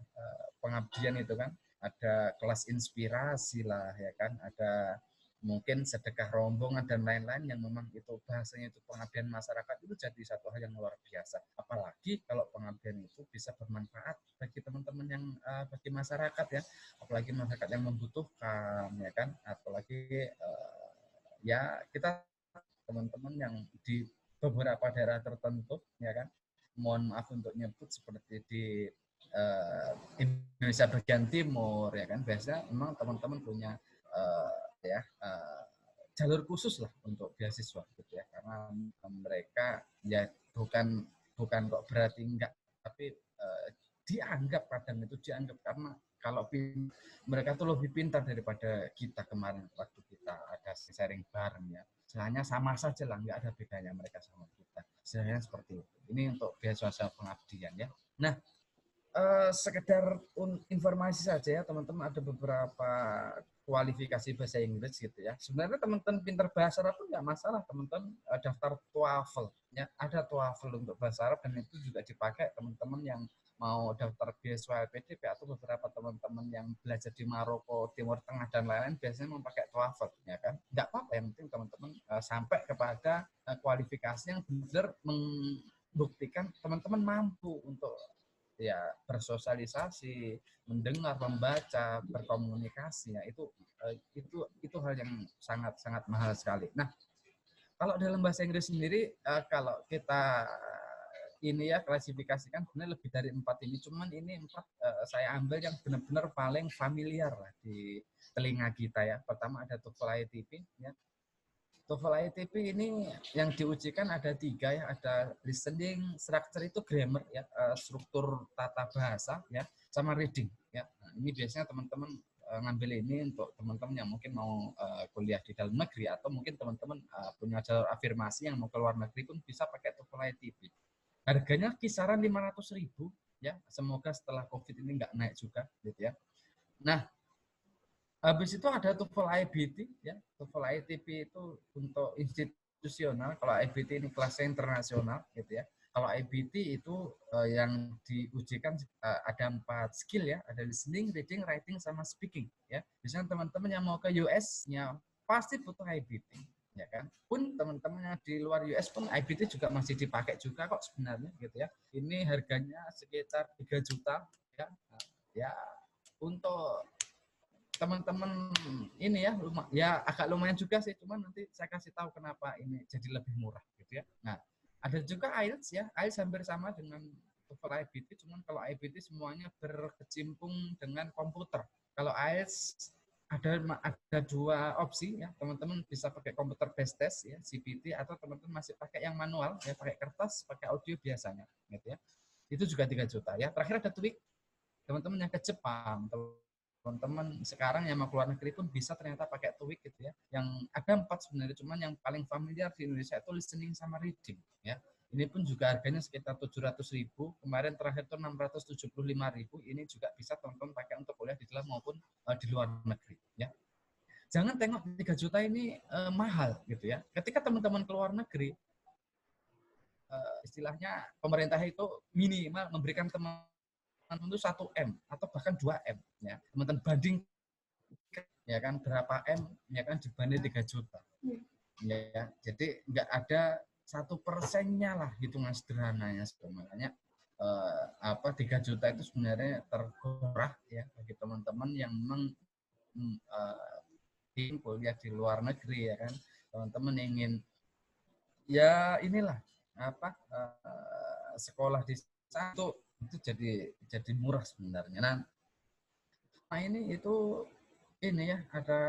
pengabdian itu kan, ada kelas inspirasi lah ya kan, ada mungkin sedekah rombongan dan lain-lain yang memang itu bahasanya itu pengabdian masyarakat, itu jadi satu hal yang luar biasa. Apalagi kalau pengabdian itu bisa bermanfaat bagi teman-teman yang bagi masyarakat ya, apalagi masyarakat yang membutuhkan ya kan, apalagi ya kita teman-teman yang di beberapa daerah tertentu ya kan, mohon maaf untuk nyebut seperti di Indonesia bagian timur ya kan, biasanya memang teman-teman punya jalur khusus lah untuk beasiswa gitu ya, karena mereka ya bukan kok berarti enggak, tapi dianggap kadang itu dianggap karena kalau mereka tuh lebih pintar daripada kita kemarin waktu kita ada sharing bareng ya. Sebenarnya sama saja lah, nggak ada bedanya mereka sama kita. Sebenarnya seperti itu. Ini untuk beasiswa pengabdian ya. Nah, sekedar informasi saja ya teman-teman, ada beberapa kualifikasi bahasa Inggris gitu ya. Sebenarnya teman-teman pintar bahasa Arab pun nggak masalah, teman-teman daftar TOEFL ya, ada TOEFL untuk bahasa Arab, dan itu juga dipakai teman-teman yang mau daftar beasiswa LPDP atau beberapa teman-teman yang belajar di Maroko, Timur Tengah dan lain-lain biasanya memakai TOEFL ya kan. Nggak apa-apa, yang penting teman-teman sampai kepada kualifikasi yang benar membuktikan teman-teman mampu untuk ya bersosialisasi, mendengar, membaca, berkomunikasi ya, itu hal yang sangat mahal sekali. Nah, kalau dalam bahasa Inggris sendiri kalau kita ini ya klasifikasikan sebenarnya lebih dari 4 ini, cuman ini 4 saya ambil yang benar-benar paling familiar lah di telinga kita ya. Pertama ada TOEFL ITP ya. TOEFL ITP ini yang diujikan ada 3 ya, ada listening, structure itu grammar ya, struktur tata bahasa ya, sama reading ya. Nah, ini biasanya teman-teman ngambil ini untuk teman-teman yang mungkin mau kuliah di dalam negeri, atau mungkin teman-teman punya jalur afirmasi yang mau ke luar negeri pun bisa pakai TOEFL ITP. Harganya kisaran 500.000 ya. Semoga setelah Covid ini nggak naik juga gitu ya. Nah, habis itu ada TOEFL IBT ya. TOEFL ITP itu untuk institusional, kalau IBT ini kelasnya internasional gitu ya. Kalau IBT itu yang diujikan ada 4 skill ya, ada listening, reading, writing, sama speaking ya. Misalnya teman-teman yang mau ke US-nya pasti butuh IBT ya kan. Pun teman-teman yang di luar US pun IBT juga masih dipakai juga kok sebenarnya gitu ya. Ini harganya sekitar 3 juta ya. Ya untuk teman-teman ini ya agak lumayan juga sih, cuman nanti saya kasih tahu kenapa ini jadi lebih murah gitu ya. Nah, ada juga IELTS ya. IELTS hampir sama dengan TOEFL IBT, cuman kalau IBT semuanya berkecimpung dengan komputer. Kalau IELTS ada 2 opsi ya, teman-teman bisa pakai komputer based test ya, CBT, atau teman-teman masih pakai yang manual ya, pakai kertas, pakai audio biasanya gitu ya. Itu juga 3 juta ya. Terakhir ada TOEIC. Teman-teman yang ke Jepang, teman-teman sekarang yang mau keluar negeri pun bisa ternyata pakai TOEIC gitu ya. Yang ada 4 sebenarnya, cuman yang paling familiar di Indonesia itu listening sama reading ya. Ini pun juga harganya sekitar 700.000. Kemarin terakhir itu 675.000. Ini juga bisa teman-teman pakai untuk kuliah di dalam maupun di luar negeri ya. Jangan tengok 3 juta ini mahal gitu ya. Ketika teman-teman keluar negeri, istilahnya pemerintah itu minimal memberikan teman itu 1 M atau bahkan 2 M ya. Teman-teman banding ya kan berapa M ya kan dibanding 3 juta. Ya, jadi nggak ada 1%-nya lah hitungan sederhananya sebenarnya. 3 juta itu sebenarnya terkurang ya bagi teman-teman yang memang kuliah di luar negeri ya kan. Teman-teman ingin ya inilah sekolah di satu itu jadi murah sebenarnya. Nah ini itu ini ya ada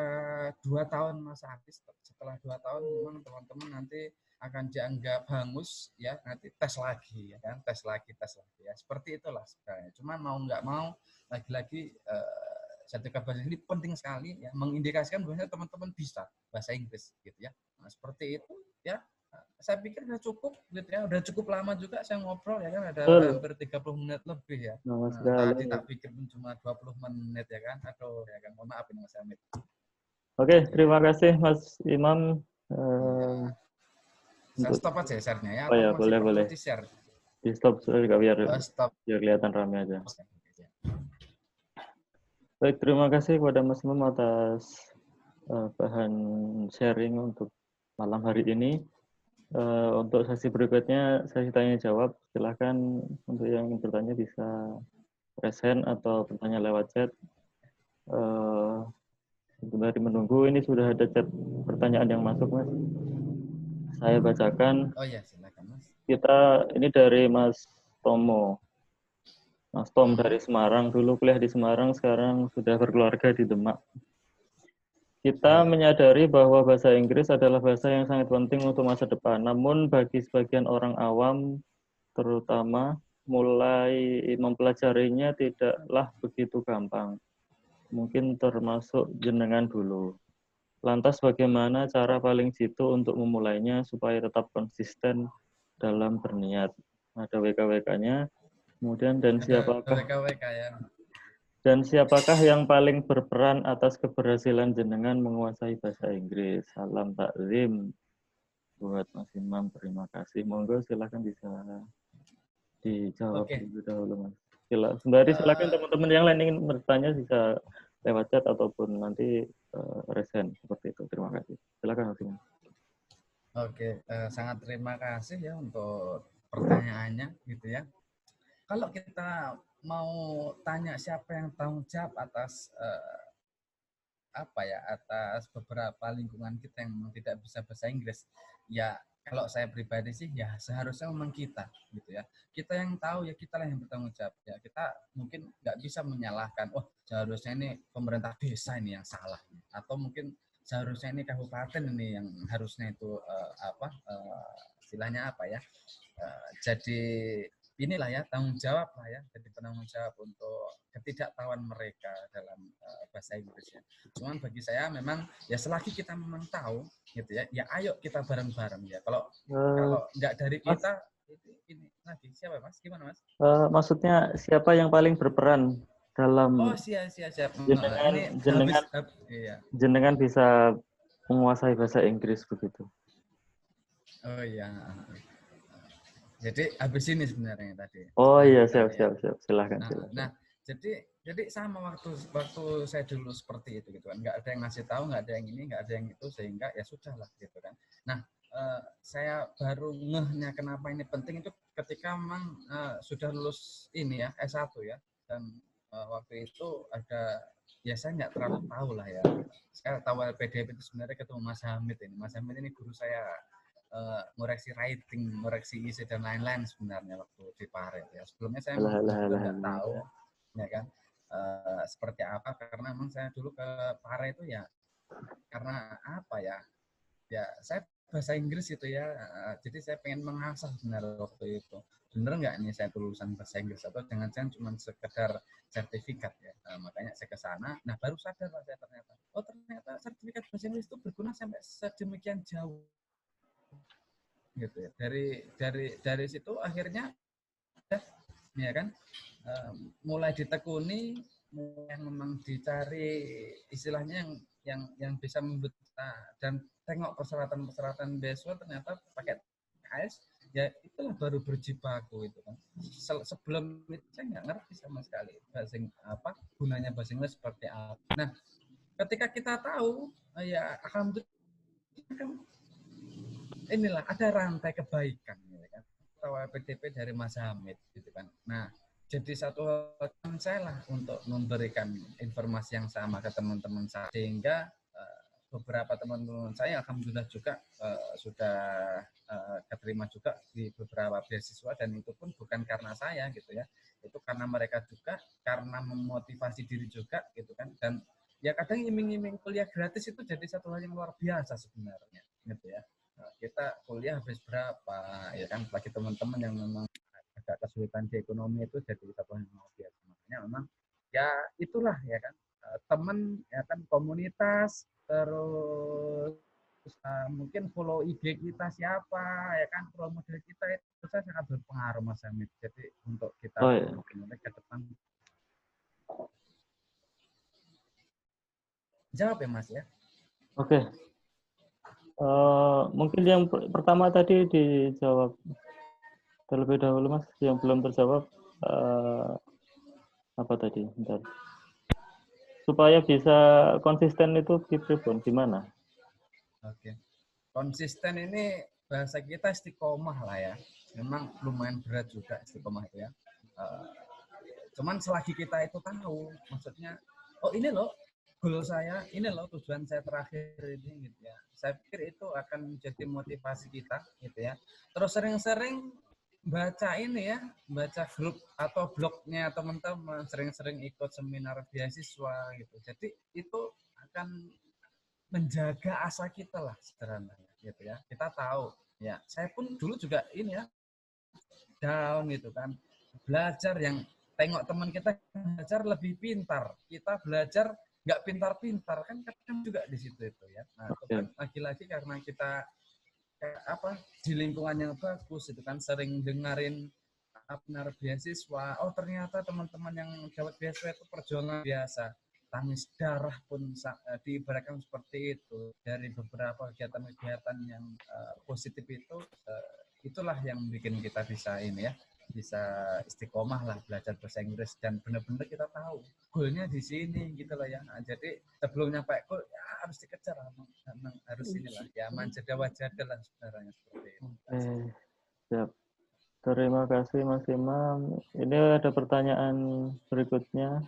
2 tahun masa habis. Setelah 2 tahun memang teman-teman nanti akan dianggap hangus ya, nanti tes lagi ya kan, tes lagi ya, seperti itulah sebenarnya. Cuman mau nggak mau lagi-lagi sertifikat bahasa ini penting sekali ya, mengindikasikan bahwa teman-teman bisa bahasa Inggris gitu ya. Nah, seperti itu ya. saya pikir udah cukup gitu ya, udah cukup lama juga saya ngobrol ya kan, ada Betul. hampir 30 menit lebih ya. Nama Tadi sekali. tak pikir pun cuma 20 menit ya kan. Aduh ya kan, mohon maaf ini Mas Hamid. Oke, Jadi terima kasih Mas Imam iya, saya untuk stop aja share-nya ya, oh apa ya masih boleh perlu boleh di-share? di stop juga biar Stop. biar kelihatan ramai aja. Baik, terima kasih kepada Mas Imam atas bahan sharing untuk malam hari ini. Untuk sesi berikutnya sesi tanya jawab. Silahkan untuk yang ingin bertanya bisa present atau bertanya lewat chat. Sembari menunggu ini sudah ada chat pertanyaan yang masuk, Mas. Saya bacakan. Oh ya, silakan Mas. Kita ini dari Mas Tomo. Mas Tom dari Semarang, dulu kuliah di Semarang, sekarang sudah berkeluarga di Demak. Kita Iya. menyadari bahwa bahasa Inggris adalah bahasa yang sangat penting untuk masa depan. Namun bagi sebagian orang awam, terutama mulai mempelajarinya tidaklah begitu gampang. Mungkin termasuk jenengan dulu. Lantas bagaimana cara paling jitu untuk memulainya supaya tetap konsisten dalam berniat? Ada WKWK-nya. Kemudian Ada WKWK ya. dan siapakah yang paling berperan atas keberhasilan jenengan menguasai bahasa Inggris? Salam takzim buat Mas Imam. Terima kasih. Monggo silakan bisa dijawab Oke. terlebih dahulu, Mas. Sembari silakan Eh, teman-teman yang lain ingin bertanya bisa lewat chat ataupun nanti resen seperti itu. Terima kasih. Silakan Mas Imam. Oke, sangat terima kasih ya untuk pertanyaannya gitu ya. Kalau kita mau tanya siapa yang tanggung jawab atas apa ya, atas beberapa lingkungan kita yang memang tidak bisa bahasa Inggris, ya kalau saya pribadi sih ya seharusnya memang kita gitu ya. Kita yang tahu ya, kita lah yang bertanggung jawab ya. Kita mungkin nggak bisa menyalahkan, oh seharusnya ini pemerintah desa ini yang salah, atau mungkin seharusnya ini kabupaten ini yang harusnya itu istilahnya apa ya, jadi inilah ya tanggung jawab lah ya, jadi penanggung jawab untuk ketidaktahuan mereka dalam bahasa Inggris ya. Cuman bagi saya memang ya selagi kita memang tahu gitu ya, ya ayo kita bareng-bareng ya. Kalau Uh, kalau nggak dari Mas, kita ini lagi siapa Mas? Gimana Mas? maksudnya siapa yang paling berperan Oh dalam siap siap siap. jenengan Ini jenengan iya. jenengan bisa menguasai bahasa Inggris begitu? Oh iya. Jadi habis ini sebenarnya tadi Oh setelah iya, kita siap, ya. siap, siap. Silahkan, Nah, silahkan. jadi sama waktu saya dulu seperti itu gitu kan, nggak ada yang ngasih tahu, nggak ada yang ini, nggak ada yang itu, sehingga ya sudahlah gitu kan. Nah, saya baru ngehnya kenapa ini penting itu ketika memang sudah lulus ini ya S1 ya, dan waktu itu ada ya saya nggak terlalu tahu lah ya. Saya tahu LPDP itu sebenarnya ketemu Mas Hamid ini. Mas Hamid ini guru saya ngoreksi writing, ngoreksi isi dan lain-lain sebenarnya waktu di Pare ya. Sebelumnya saya Alah, alah, juga alah, nggak alah. tahu ya kan seperti apa, karena memang saya dulu ke Pare itu ya karena apa ya, ya saya bahasa Inggris gitu ya, jadi saya pengen mengasah sebenarnya waktu itu. Bener nggak nih saya lulusan bahasa Inggris atau jangan-jangan cuma sekedar sertifikat ya. Makanya saya ke sana, nah baru sadar lah saya ternyata, oh ternyata sertifikat bahasa Inggris itu berguna sampai sedemikian jauh gitu ya. Dari situ akhirnya ya kan mulai ditekuni, yang memang dicari istilahnya yang bisa membuat dan tengok persyaratan beasiswa ternyata pakai KS, ya itulah baru berjibaku itu kan. Sebelum itu saya nggak ngerti sama sekali bahasa apa gunanya bahasa Inggris seperti apa. Nah, ketika kita tahu ya alhamdulillah kan inilah ada rantai kebaikan ya kan. Tahu PDP dari Mas Hamid gitu kan. Nah, jadi satu hal saya lah untuk memberikan informasi yang sama ke teman-teman saya, sehingga beberapa teman-teman saya alhamdulillah juga sudah keterima juga di beberapa beasiswa, dan itu pun bukan karena saya gitu ya, itu karena mereka juga, karena memotivasi diri juga gitu kan. Dan ya kadang iming-iming kuliah gratis itu jadi satu hal yang luar biasa sebenarnya gitu ya. Kita kuliah habis berapa ya kan, bagi teman-teman yang memang agak kesulitan di ekonomi itu jadi satu yang luar biasa. Makanya memang ya itulah ya kan, teman ya kan, komunitas, terus mungkin follow IG kita siapa, ya kan, follow model kita itu sangat berpengaruh Mas Hamid. Jadi untuk kita Oh ya. ke depan. Jawab ya Mas ya. Oke. Mungkin yang pertama tadi dijawab terlebih dahulu Mas, yang belum terjawab apa tadi? Bentar. Supaya bisa konsisten itu gimana? Oke. Konsisten ini bahasa kita istiqomah lah ya. Memang lumayan berat juga istiqomah itu ya. Cuman selagi kita itu tahu, maksudnya, oh ini loh goal saya, ini loh tujuan saya terakhir ini gitu ya. Saya pikir itu akan menjadi motivasi kita gitu ya. Terus sering-sering baca ini ya, baca grup atau blognya teman-teman, sering-sering ikut seminar beasiswa gitu. Jadi itu akan menjaga asa kita lah sederhananya gitu ya. Kita tahu ya, saya pun dulu juga ini ya down gitu kan. Belajar yang tengok teman kita belajar lebih pintar, kita belajar nggak pintar-pintar kan kadang juga di situ itu ya. Nah, itu kan lagi-lagi karena kita di lingkungan yang bagus itu kan sering dengerin benar beasiswa. Oh ternyata teman-teman yang dapat beasiswa itu perjuangan biasa. Tangis darah pun diibaratkan seperti itu. Dari beberapa kegiatan-kegiatan yang positif itu, itulah yang bikin kita bisa ini ya, bisa istiqomah lah belajar bahasa Inggris dan benar-benar kita tahu goalnya di sini gitu loh ya. Nah, jadi sebelum nyampe goal ya harus dikejar, memang harus inilah ya manjada wajada lah sebenarnya seperti itu. Siap. Terima kasih Mas Imam. Ini ada pertanyaan berikutnya.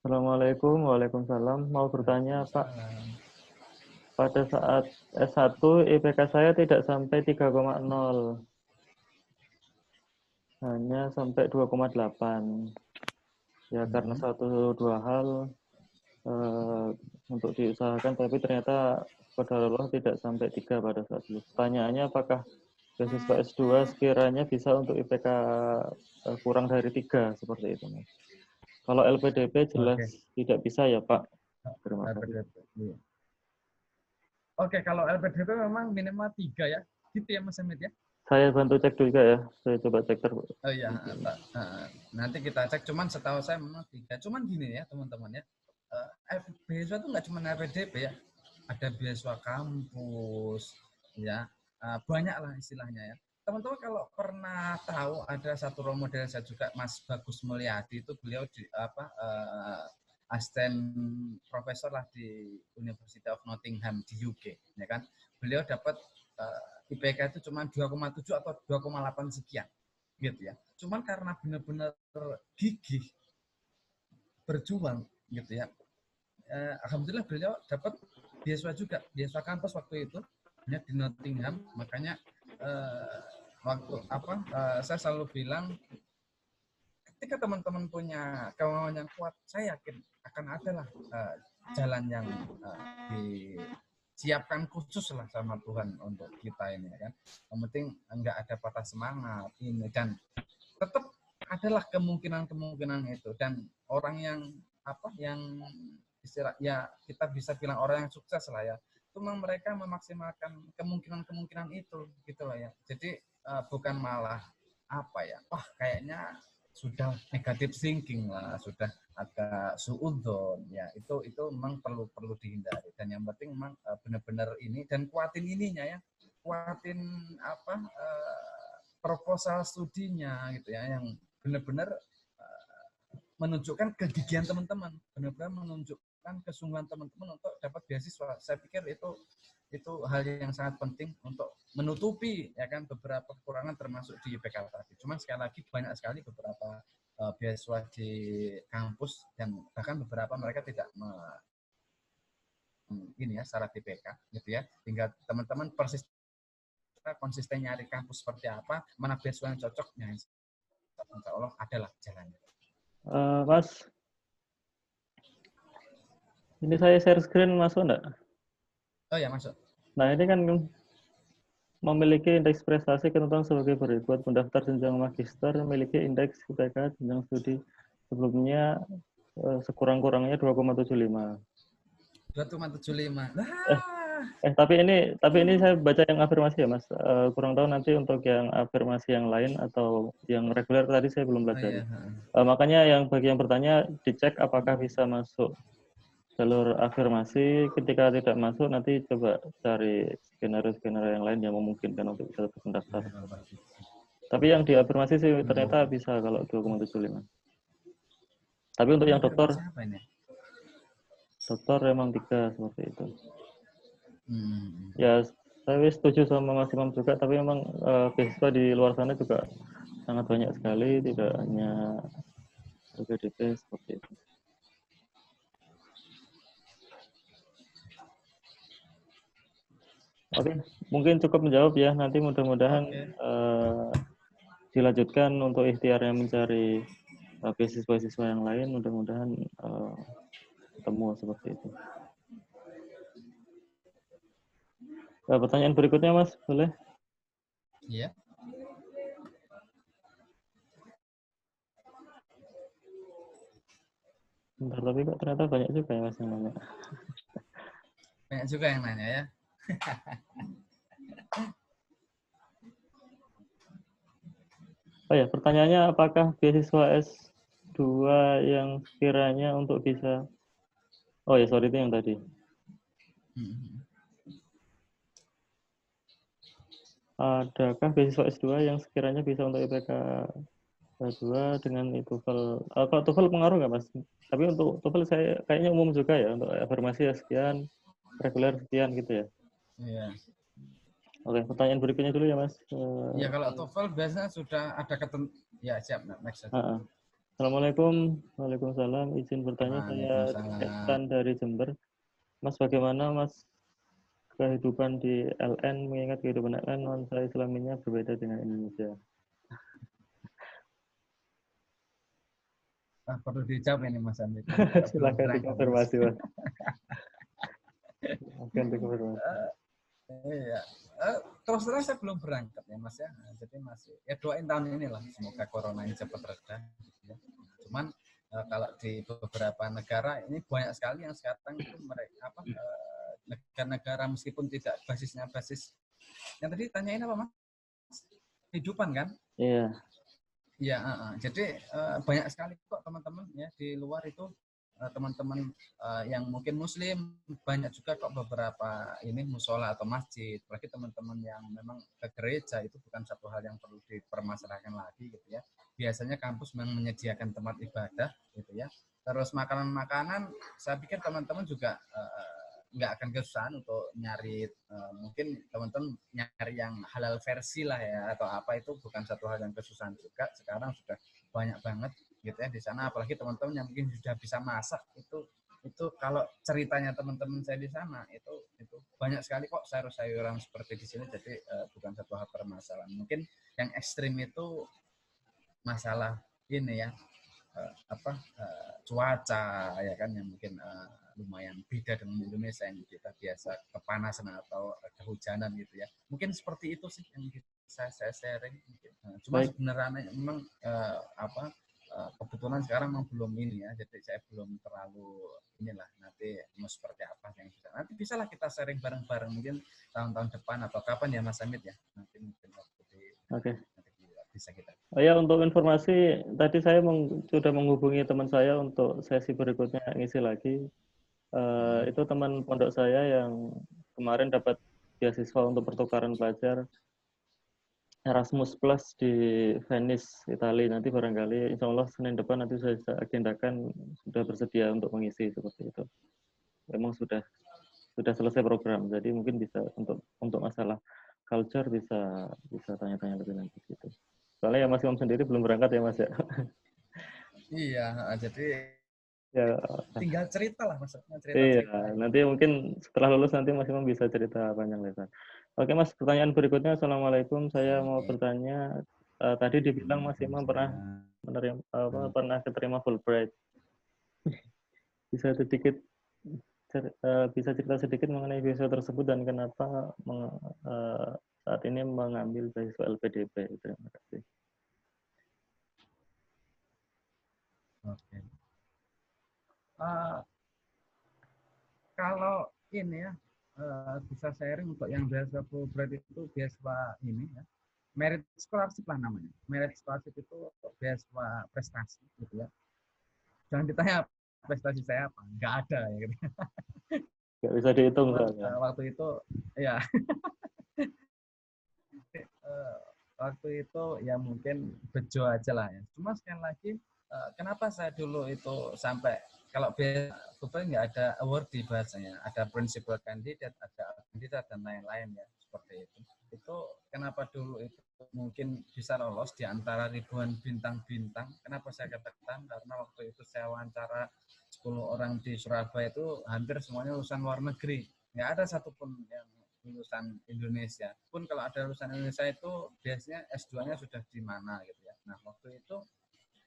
Assalamualaikum, waalaikumsalam. Mau bertanya Pak, pada saat S1 IPK saya tidak sampai 3,0. Hanya sampai 2,8. Ya karena satu dua hal untuk diusahakan, tapi ternyata qadarullah tidak sampai 3 pada saat itu. Pertanyaannya apakah beasiswa S2 sekiranya bisa untuk IPK kurang dari 3 seperti itu Mas? Kalau LPDP jelas tidak bisa ya Pak. Terima kasih. Oke, kalau LPDP memang minimal 3 ya. Gitu ya Mas Hamid ya. Saya bantu cek juga ya. Saya coba cek terus. Oh iya, nanti kita cek. Cuman setahu saya memang 3. Cuman gini ya teman-teman ya. Beasiswa itu nggak cuma LPDP ya. Ada beasiswa kampus, ya banyak lah istilahnya ya. Teman-teman kalau pernah tahu ada satu role model saya juga Mas Bagus Mulyadi, itu beliau di asisten profesor lah di University of Nottingham di UK, ya kan. Beliau dapat IPK itu cuma 2,7 atau 2,8 sekian, gitu ya. Cuman karena benar-benar gigih berjuang, gitu ya. Alhamdulillah beliau dapat beasiswa juga, beasiswa kampus waktu itu ya, di Nottingham. Makanya saya selalu bilang ketika teman-teman punya kemauan yang kuat, saya yakin akan ada lah jalan yang disiapkan khusus lah sama Tuhan untuk kita ini kan. Yang penting enggak ada patah semangat ini, dan tetap adalah kemungkinan itu, dan orang yang yang ya kita bisa bilang orang yang sukses lah ya, itu memang mereka memaksimalkan kemungkinan itu gitu lah ya. Jadi bukan malah kayaknya sudah negatif thinking lah, sudah agak suudzon ya, itu memang perlu dihindari. Dan yang penting memang benar-benar ini, dan kuatin ininya ya, kuatin proposal studinya gitu ya, yang benar-benar menunjukkan kegigihan teman-teman, benar-benar menunjukkan kesungguhan teman-teman untuk dapat beasiswa. Saya pikir itu hal yang sangat penting untuk menutupi ya kan beberapa kekurangan termasuk di IPK tadi. Cuman sekali lagi banyak sekali beberapa beasiswa di kampus, dan bahkan beberapa mereka tidak ini ya syarat IPK gitu ya. Hingga teman-teman konsisten nyari kampus seperti apa, mana beasiswa yang cocok, ya insya Allah adalah jalannya. Mas, ini saya share screen masuk enggak? Oh ya, masuk. Nah ini kan memiliki indeks prestasi ketentuan sebagai berikut. Pendaftar jenjang magister memiliki indeks IPK jenjang studi sebelumnya sekurang-kurangnya 2,75. 2,75. Tapi ini saya baca yang afirmasi ya, Mas. Kurang tahu nanti untuk yang afirmasi yang lain atau yang reguler tadi saya belum Oh pelajari. iya. Makanya bagi yang bertanya dicek apakah bisa masuk jalur afirmasi. Ketika tidak masuk nanti coba cari skenario-skenario yang lain yang memungkinkan untuk bisa terdaftar. Tapi yang di afirmasi sih ternyata bisa kalau 2,75. Tapi untuk yang dokter Siapa ini? memang 3 seperti itu. Hmm. Ya, saya setuju sama Mas Imam juga, tapi memang beasiswa di luar sana juga sangat banyak sekali, tidak hanya LPDP seperti itu. Oke, mungkin cukup menjawab ya. Nanti mudah-mudahan dilanjutkan untuk ikhtiarnya mencari beasiswa-beasiswa yang lain, mudah-mudahan ketemu seperti itu. Pertanyaan berikutnya, Mas, boleh? Iya. Bentar, tapi kok ternyata banyak juga ya, Mas, yang nanya. Banyak juga yang nanya ya. Oh ya, pertanyaannya apakah beasiswa S2 yang sekiranya untuk bisa... Oh ya, sorry, itu yang tadi. Adakah beasiswa S2 yang sekiranya bisa untuk IPK S2 dengan TOEFL? Kalau TOEFL pengaruh nggak, Mas? Tapi untuk TOEFL saya kayaknya umum juga ya, untuk afirmasi ya sekian, reguler sekian gitu ya. Iya. Oke, pertanyaan berikutnya dulu ya, Mas. Ya kalau TOEFL biasanya sudah ada ya siap, next saja. Assalamualaikum. Waalaikumsalam. Izin bertanya, saya Waalaikumsalam. Ihsan dari Jember. Mas, bagaimana Mas kehidupan di LN, mengingat kehidupan LN nuansa Islaminya berbeda dengan Indonesia? Perlu dijawab ini Mas Andi. Belum Silakan berangkat Mas. dikonfirmasi, Mas. Silakan dikonfirmasi. Iya. Terus terang saya belum berangkat ya Mas ya. Jadi masih ya doain tahun inilah semoga corona ini cepat reda. Gitu ya. Cuman kalau di beberapa negara ini banyak sekali yang sekarang itu mereka negara-negara meskipun tidak basisnya basis yang tadi tanyain apa Mas? Kehidupan kan? Iya. Ya, jadi banyak sekali kok teman-teman ya di luar itu teman-teman yang mungkin muslim banyak juga kok beberapa ini musola atau masjid. Apalagi teman-teman yang memang ke gereja itu bukan satu hal yang perlu dipermasalahkan lagi gitu ya. Biasanya kampus memang menyediakan tempat ibadah gitu ya. Terus makanan-makanan saya pikir teman-teman juga nggak akan kesusahan untuk nyari mungkin teman-teman nyari yang halal versi lah ya atau apa itu bukan satu hal yang kesusahan juga sekarang sudah banyak banget gitu ya di sana apalagi teman-teman yang mungkin sudah bisa masak itu kalau ceritanya teman-teman saya di sana itu banyak sekali kok sayur-sayuran seperti di sini jadi bukan satu hal permasalahan mungkin yang ekstrim itu masalah ini ya cuaca ya kan yang mungkin lumayan beda dengan Indonesia yang kita biasa kepanasan atau kehujanan gitu ya mungkin seperti itu sih yang bisa saya sharing cuma sebenarnya memang kebetulan sekarang memang belum ini ya jadi saya belum terlalu inilah nanti mau seperti apa yang bisa nanti bisalah kita sharing bareng-bareng mungkin tahun-tahun depan atau kapan ya Mas Amit ya nanti mungkin waktu bisa kita. Oh ya, untuk informasi, tadi saya sudah menghubungi teman saya untuk sesi berikutnya ngisi lagi. Itu teman pondok saya yang kemarin dapat beasiswa untuk pertukaran pelajar Erasmus Plus di Venice, Italia. Nanti barangkali insya Allah Senin depan nanti saya agendakan sudah bersedia untuk mengisi seperti itu. Memang sudah selesai program, jadi mungkin bisa untuk masalah culture bisa tanya-tanya lebih lanjut gitu. Soalnya ya Mas Imam sendiri belum berangkat ya Mas ya. Iya, jadi Ya, tinggal cerita lah maksudnya iya, cerita nanti mungkin setelah lulus nanti Mas Imam bisa cerita panjang lebar. Oke Mas, pertanyaan berikutnya. Assalamualaikum, saya mau bertanya. Tadi dibilang Mas Imam pernah keterima Fulbright. Bisa sedikit bisa cerita sedikit mengenai beasiswa tersebut dan kenapa saat ini mengambil beasiswa LPDP. Terima kasih. kalau ini ya bisa sharing untuk yang beasiswa Fulbright itu beasiswa ini ya. Merit scholarship lah namanya. Merit scholarship itu beasiswa prestasi gitu ya. Jangan ditanya prestasi saya apa, nggak ada ya gitu. Nggak bisa dihitung Cuman soalnya. waktu itu ya uh, waktu itu ya mungkin bejo aja lah ya. Cuma sekali lagi kenapa saya dulu itu sampai kalau Fulbright nggak ada award di bahasanya, ada principal candidate, ada kandidat dan lain-lain ya seperti itu. Itu kenapa dulu itu mungkin bisa lolos di antara ribuan bintang-bintang. Kenapa saya katakan? Karena waktu itu saya wawancara 10 orang di Surabaya itu hampir semuanya lulusan luar negeri. Nggak ada satupun yang lulusan Indonesia. Pun kalau ada lulusan Indonesia itu biasanya S2-nya sudah di mana gitu ya. Nah, waktu itu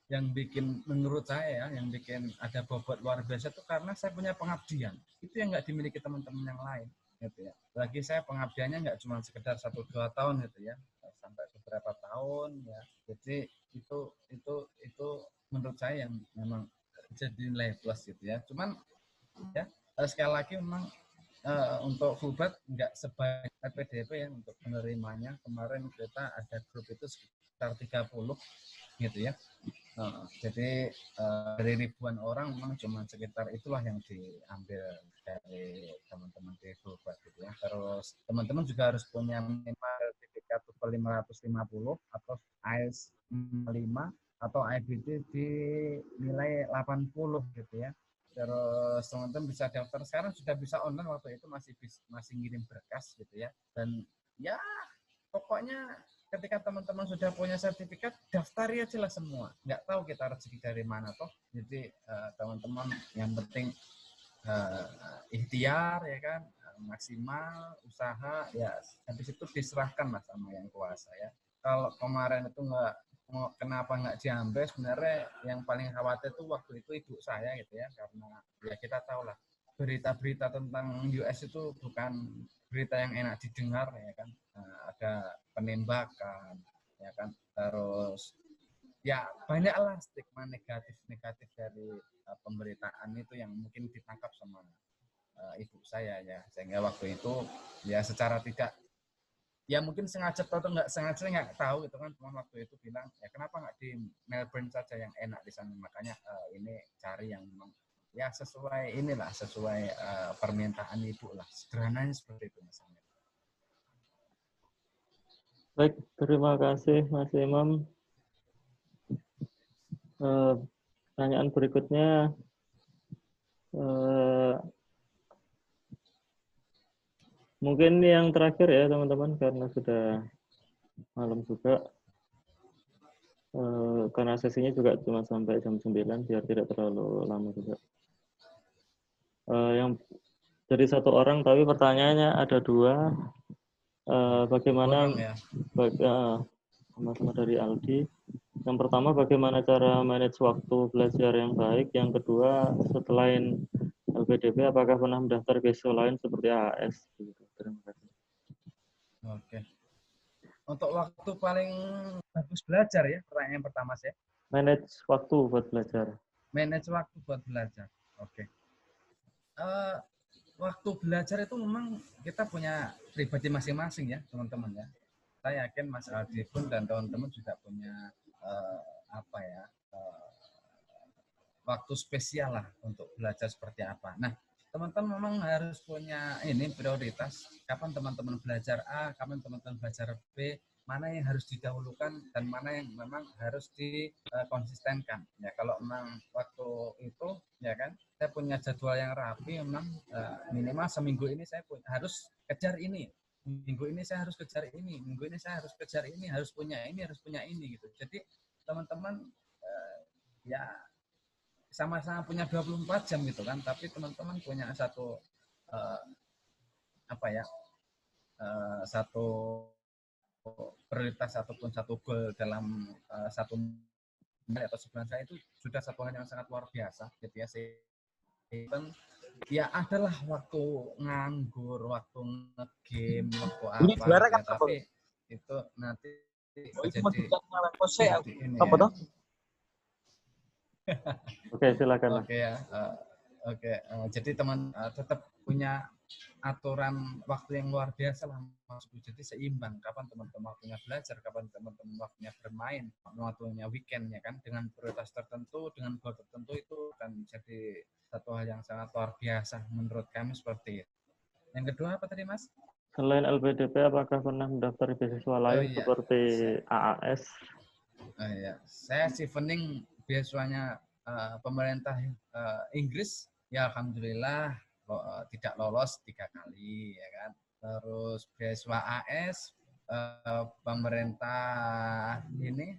yang bikin menurut saya yang bikin ada bobot luar biasa itu karena saya punya pengabdian. Itu yang nggak dimiliki teman-teman yang lain gitu ya. Bagi saya pengabdiannya nggak cuma sekedar 1-2 tahun gitu ya, sampai beberapa tahun ya. Jadi itu menurut saya yang memang jadi nilai plus gitu ya. Cuman ya sekali lagi memang untuk Fulbright nggak sebanyak LPDP ya untuk penerimanya. Kemarin kita ada grup itu sekitar 30 gitu ya. Jadi dari ribuan orang memang cuma sekitar itulah yang diambil dari teman-teman di Fulbright gitu ya. Terus teman-teman juga harus punya minimal sertifikat TOEFL 550 atau IELTS 5 atau IBT di nilai 80 gitu ya. Terus teman-teman bisa daftar sekarang sudah bisa online, waktu itu masih ngirim berkas gitu ya. Dan ya pokoknya ketika teman-teman sudah punya sertifikat, daftari aja lah semua. Nggak tahu kita rezeki dari mana toh. Jadi teman-teman yang penting ikhtiar ya kan, maksimal usaha ya, habis itu diserahkan lah sama yang kuasa ya. Kalau kemarin itu kenapa nggak diambil, sebenarnya yang paling khawatir tuh waktu itu ibu saya gitu ya, karena ya kita tahu lah berita-berita tentang US itu bukan berita yang enak didengar ya kan. Ada penembakan ya kan, terus ya banyaklah stigma negatif dari pemberitaan itu yang mungkin ditangkap sama ibu saya ya, sehingga waktu itu ya secara tidak ya mungkin sengaja atau nggak sengaja nggak tahu gitu kan, cuma waktu itu bilang ya kenapa nggak di Melbourne saja yang enak di sana, makanya ini cari yang memang ya sesuai inilah, sesuai permintaan ibu lah, sederhananya seperti itu misalnya. Baik, terima kasih Mas Imam. Pertanyaan berikutnya, mungkin yang terakhir ya teman-teman, karena sudah malam juga. Karena sesinya juga cuma sampai jam 9, biar tidak terlalu lama juga. Yang jadi satu orang, tapi pertanyaannya ada 2. Bagaimana ya. sama-sama dari Aldi. Yang pertama, bagaimana cara manage waktu belajar yang baik? Yang kedua, setelah LPDP, apakah pernah mendaftar beasiswa lain seperti AAS? Terima kasih. Oke. Untuk waktu paling bagus belajar ya, pertanyaan pertama saya. Manage waktu buat belajar. Manage waktu buat belajar. Oke. Waktu belajar itu memang kita punya pribadi masing-masing ya, teman-teman ya. Saya yakin Mas Aldi pun dan teman-teman juga punya waktu spesial lah untuk belajar seperti apa. Nah, teman-teman memang harus punya ini prioritas. Kapan teman-teman belajar A, kapan teman-teman belajar B, mana yang harus didahulukan dan mana yang memang harus dikonsistenkan. Ya, kalau memang waktu itu ya kan, saya punya jadwal yang rapi, memang minimal seminggu ini saya harus kejar ini. Minggu ini saya harus kejar ini, minggu ini saya harus kejar ini, harus punya ini gitu. Jadi teman-teman ya sama-sama punya 24 jam gitu kan, tapi teman-teman punya satu satu prioritas ataupun satu goal dalam satu atau sebulan saya itu sudah satu hal yang sangat luar biasa gitu ya. Ya adalah waktu nganggur, waktu ngegame, waktu apa gitu ya, tapi itu nanti jadi ini ya. Oke, silakan. Oke ya. Oke, jadi teman tetap punya aturan waktu yang luar biasa lah maksudku. Jadi seimbang, kapan teman-teman waktunya belajar, kapan teman-teman waktunya bermain, waktunya weekend ya kan, dengan prioritas tertentu, dengan goal tertentu, itu akan jadi satu hal yang sangat luar biasa menurut kami seperti itu. Yang kedua apa tadi Mas? Selain LPDP, apakah pernah mendaftar beasiswa lain Iya, seperti AAS? iya. Saya chevening beasiswanya pemerintah Inggris, ya alhamdulillah tidak lolos 3 kali ya kan. Terus beasiswa AS pemerintah ini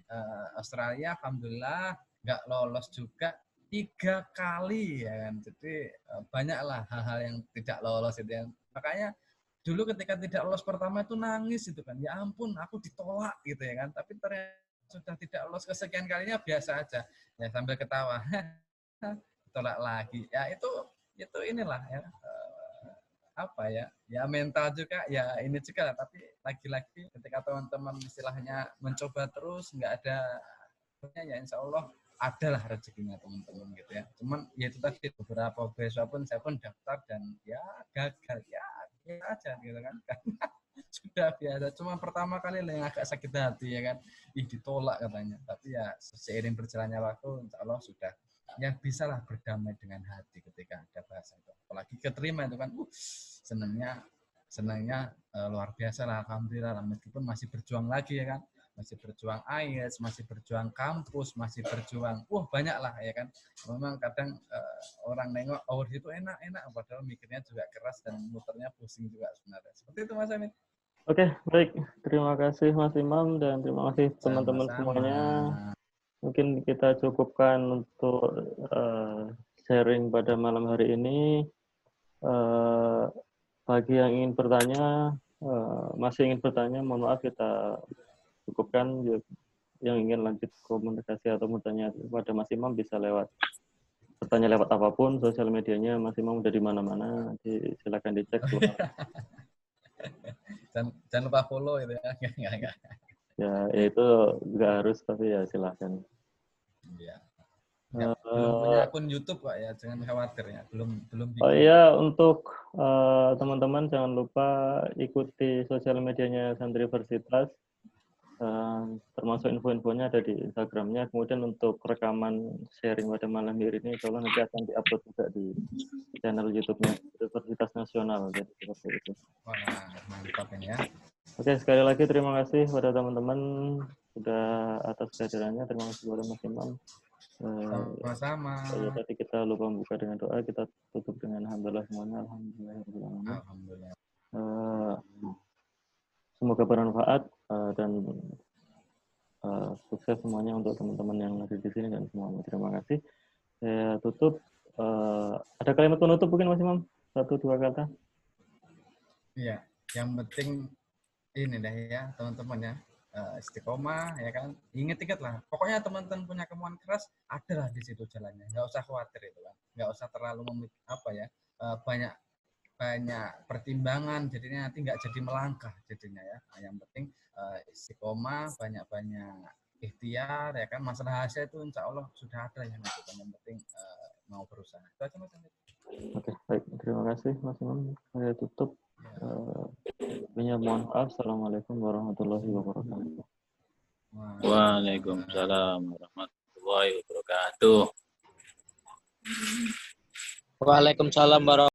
Australia alhamdulillah nggak lolos juga 3 kali ya kan. Jadi banyaklah hal-hal yang tidak lolos itu yang makanya dulu ketika tidak lolos pertama itu nangis itu kan, ya ampun aku ditolak gitu ya kan, tapi ternyata sudah tidak lolos kesekian kalinya biasa aja ya sambil ketawa tolak lagi ya itu inilah ya apa ya mental juga ya ini juga lah. Tapi lagi-lagi ketika teman-teman istilahnya mencoba terus nggak ada ya insya Allah adalah rezekinya teman-teman gitu ya. Cuman ya itu tadi beberapa beasiswa pun saya pun daftar dan ya gagal ya aja gitu kan sudah biasa. Cuma pertama kali yang agak sakit hati ya kan, ditolak katanya. Tapi ya seiring berjalannya waktu, insya Allah sudah ya bisalah berdamai dengan hati ketika ada bahasa itu. Apalagi keterima itu kan, senangnya luar biasa lah, alhamdulillah. Meskipun masih berjuang lagi ya kan, masih berjuang IELTS, masih berjuang kampus, masih berjuang, banyak lah ya kan. Memang kadang orang nengok, itu enak-enak, padahal mikirnya juga keras dan muternya pusing juga sebenarnya. Seperti itu Mas Amin. Oke, baik. Terima kasih Mas Imam dan terima kasih teman-teman Sama-sama. semuanya. Mungkin kita cukupkan untuk sharing pada malam hari ini. Bagi yang ingin bertanya, masih ingin bertanya, mohon maaf kita cukupkan. Yang ingin lanjut komunikasi atau bertanya kepada Mas Imam bisa bertanya lewat apapun, sosial medianya Mas Imam udah di mana-mana. Nanti silakan dicek. Jangan lupa follow itu ya. Enggak. Ya itu nggak harus, tapi ya silahkan. Iya. Belum punya akun YouTube Pak ya, jangan khawatir ya. Belum bikin. Oh iya, untuk teman-teman jangan lupa ikuti sosial medianya Santriversitas. Termasuk info-infonya ada di Instagramnya. Kemudian untuk rekaman sharing pada malam hari ini, insya Allah nanti akan diupload juga di channel YouTube-nya Universitas Nasional. Jadi seperti itu. Wah, mantap ini ya. Oke, sekali lagi terima kasih pada teman-teman sudah atas kehadirannya. Terima kasih kepada Mas Imam. Sama-sama. Tadi kita lupa membuka dengan doa, kita tutup dengan alhamdulillah semuanya. Alhamdulillah. Semoga bermanfaat dan sukses semuanya untuk teman-teman yang ada di sini dan semuanya. Terima kasih. Saya tutup. Ada kalimat penutup mungkin Mas Imam? 1-2 kata. Iya, yang penting ini deh ya teman-teman ya, istiqomah ya kan. Ingat lah. Pokoknya teman-teman punya kemauan keras, adalah di situ jalannya. Nggak usah khawatir itu kan. Nggak usah terlalu banyak pertimbangan, jadinya nanti nggak jadi melangkah jadinya ya. Nah, yang penting istiqomah, banyak-banyak ikhtiar ya kan. Masalah hasil itu insya Allah sudah ada yang menentukan. Yang penting mau berusaha. Itu aja Mas. Oke, baik. Terima kasih Mas Imam. Saya tutup. Mohon maaf. Assalamualaikum warahmatullahi wabarakatuh. Waalaikumsalam warahmatullahi wabarakatuh. Waalaikumsalam warahmatullahi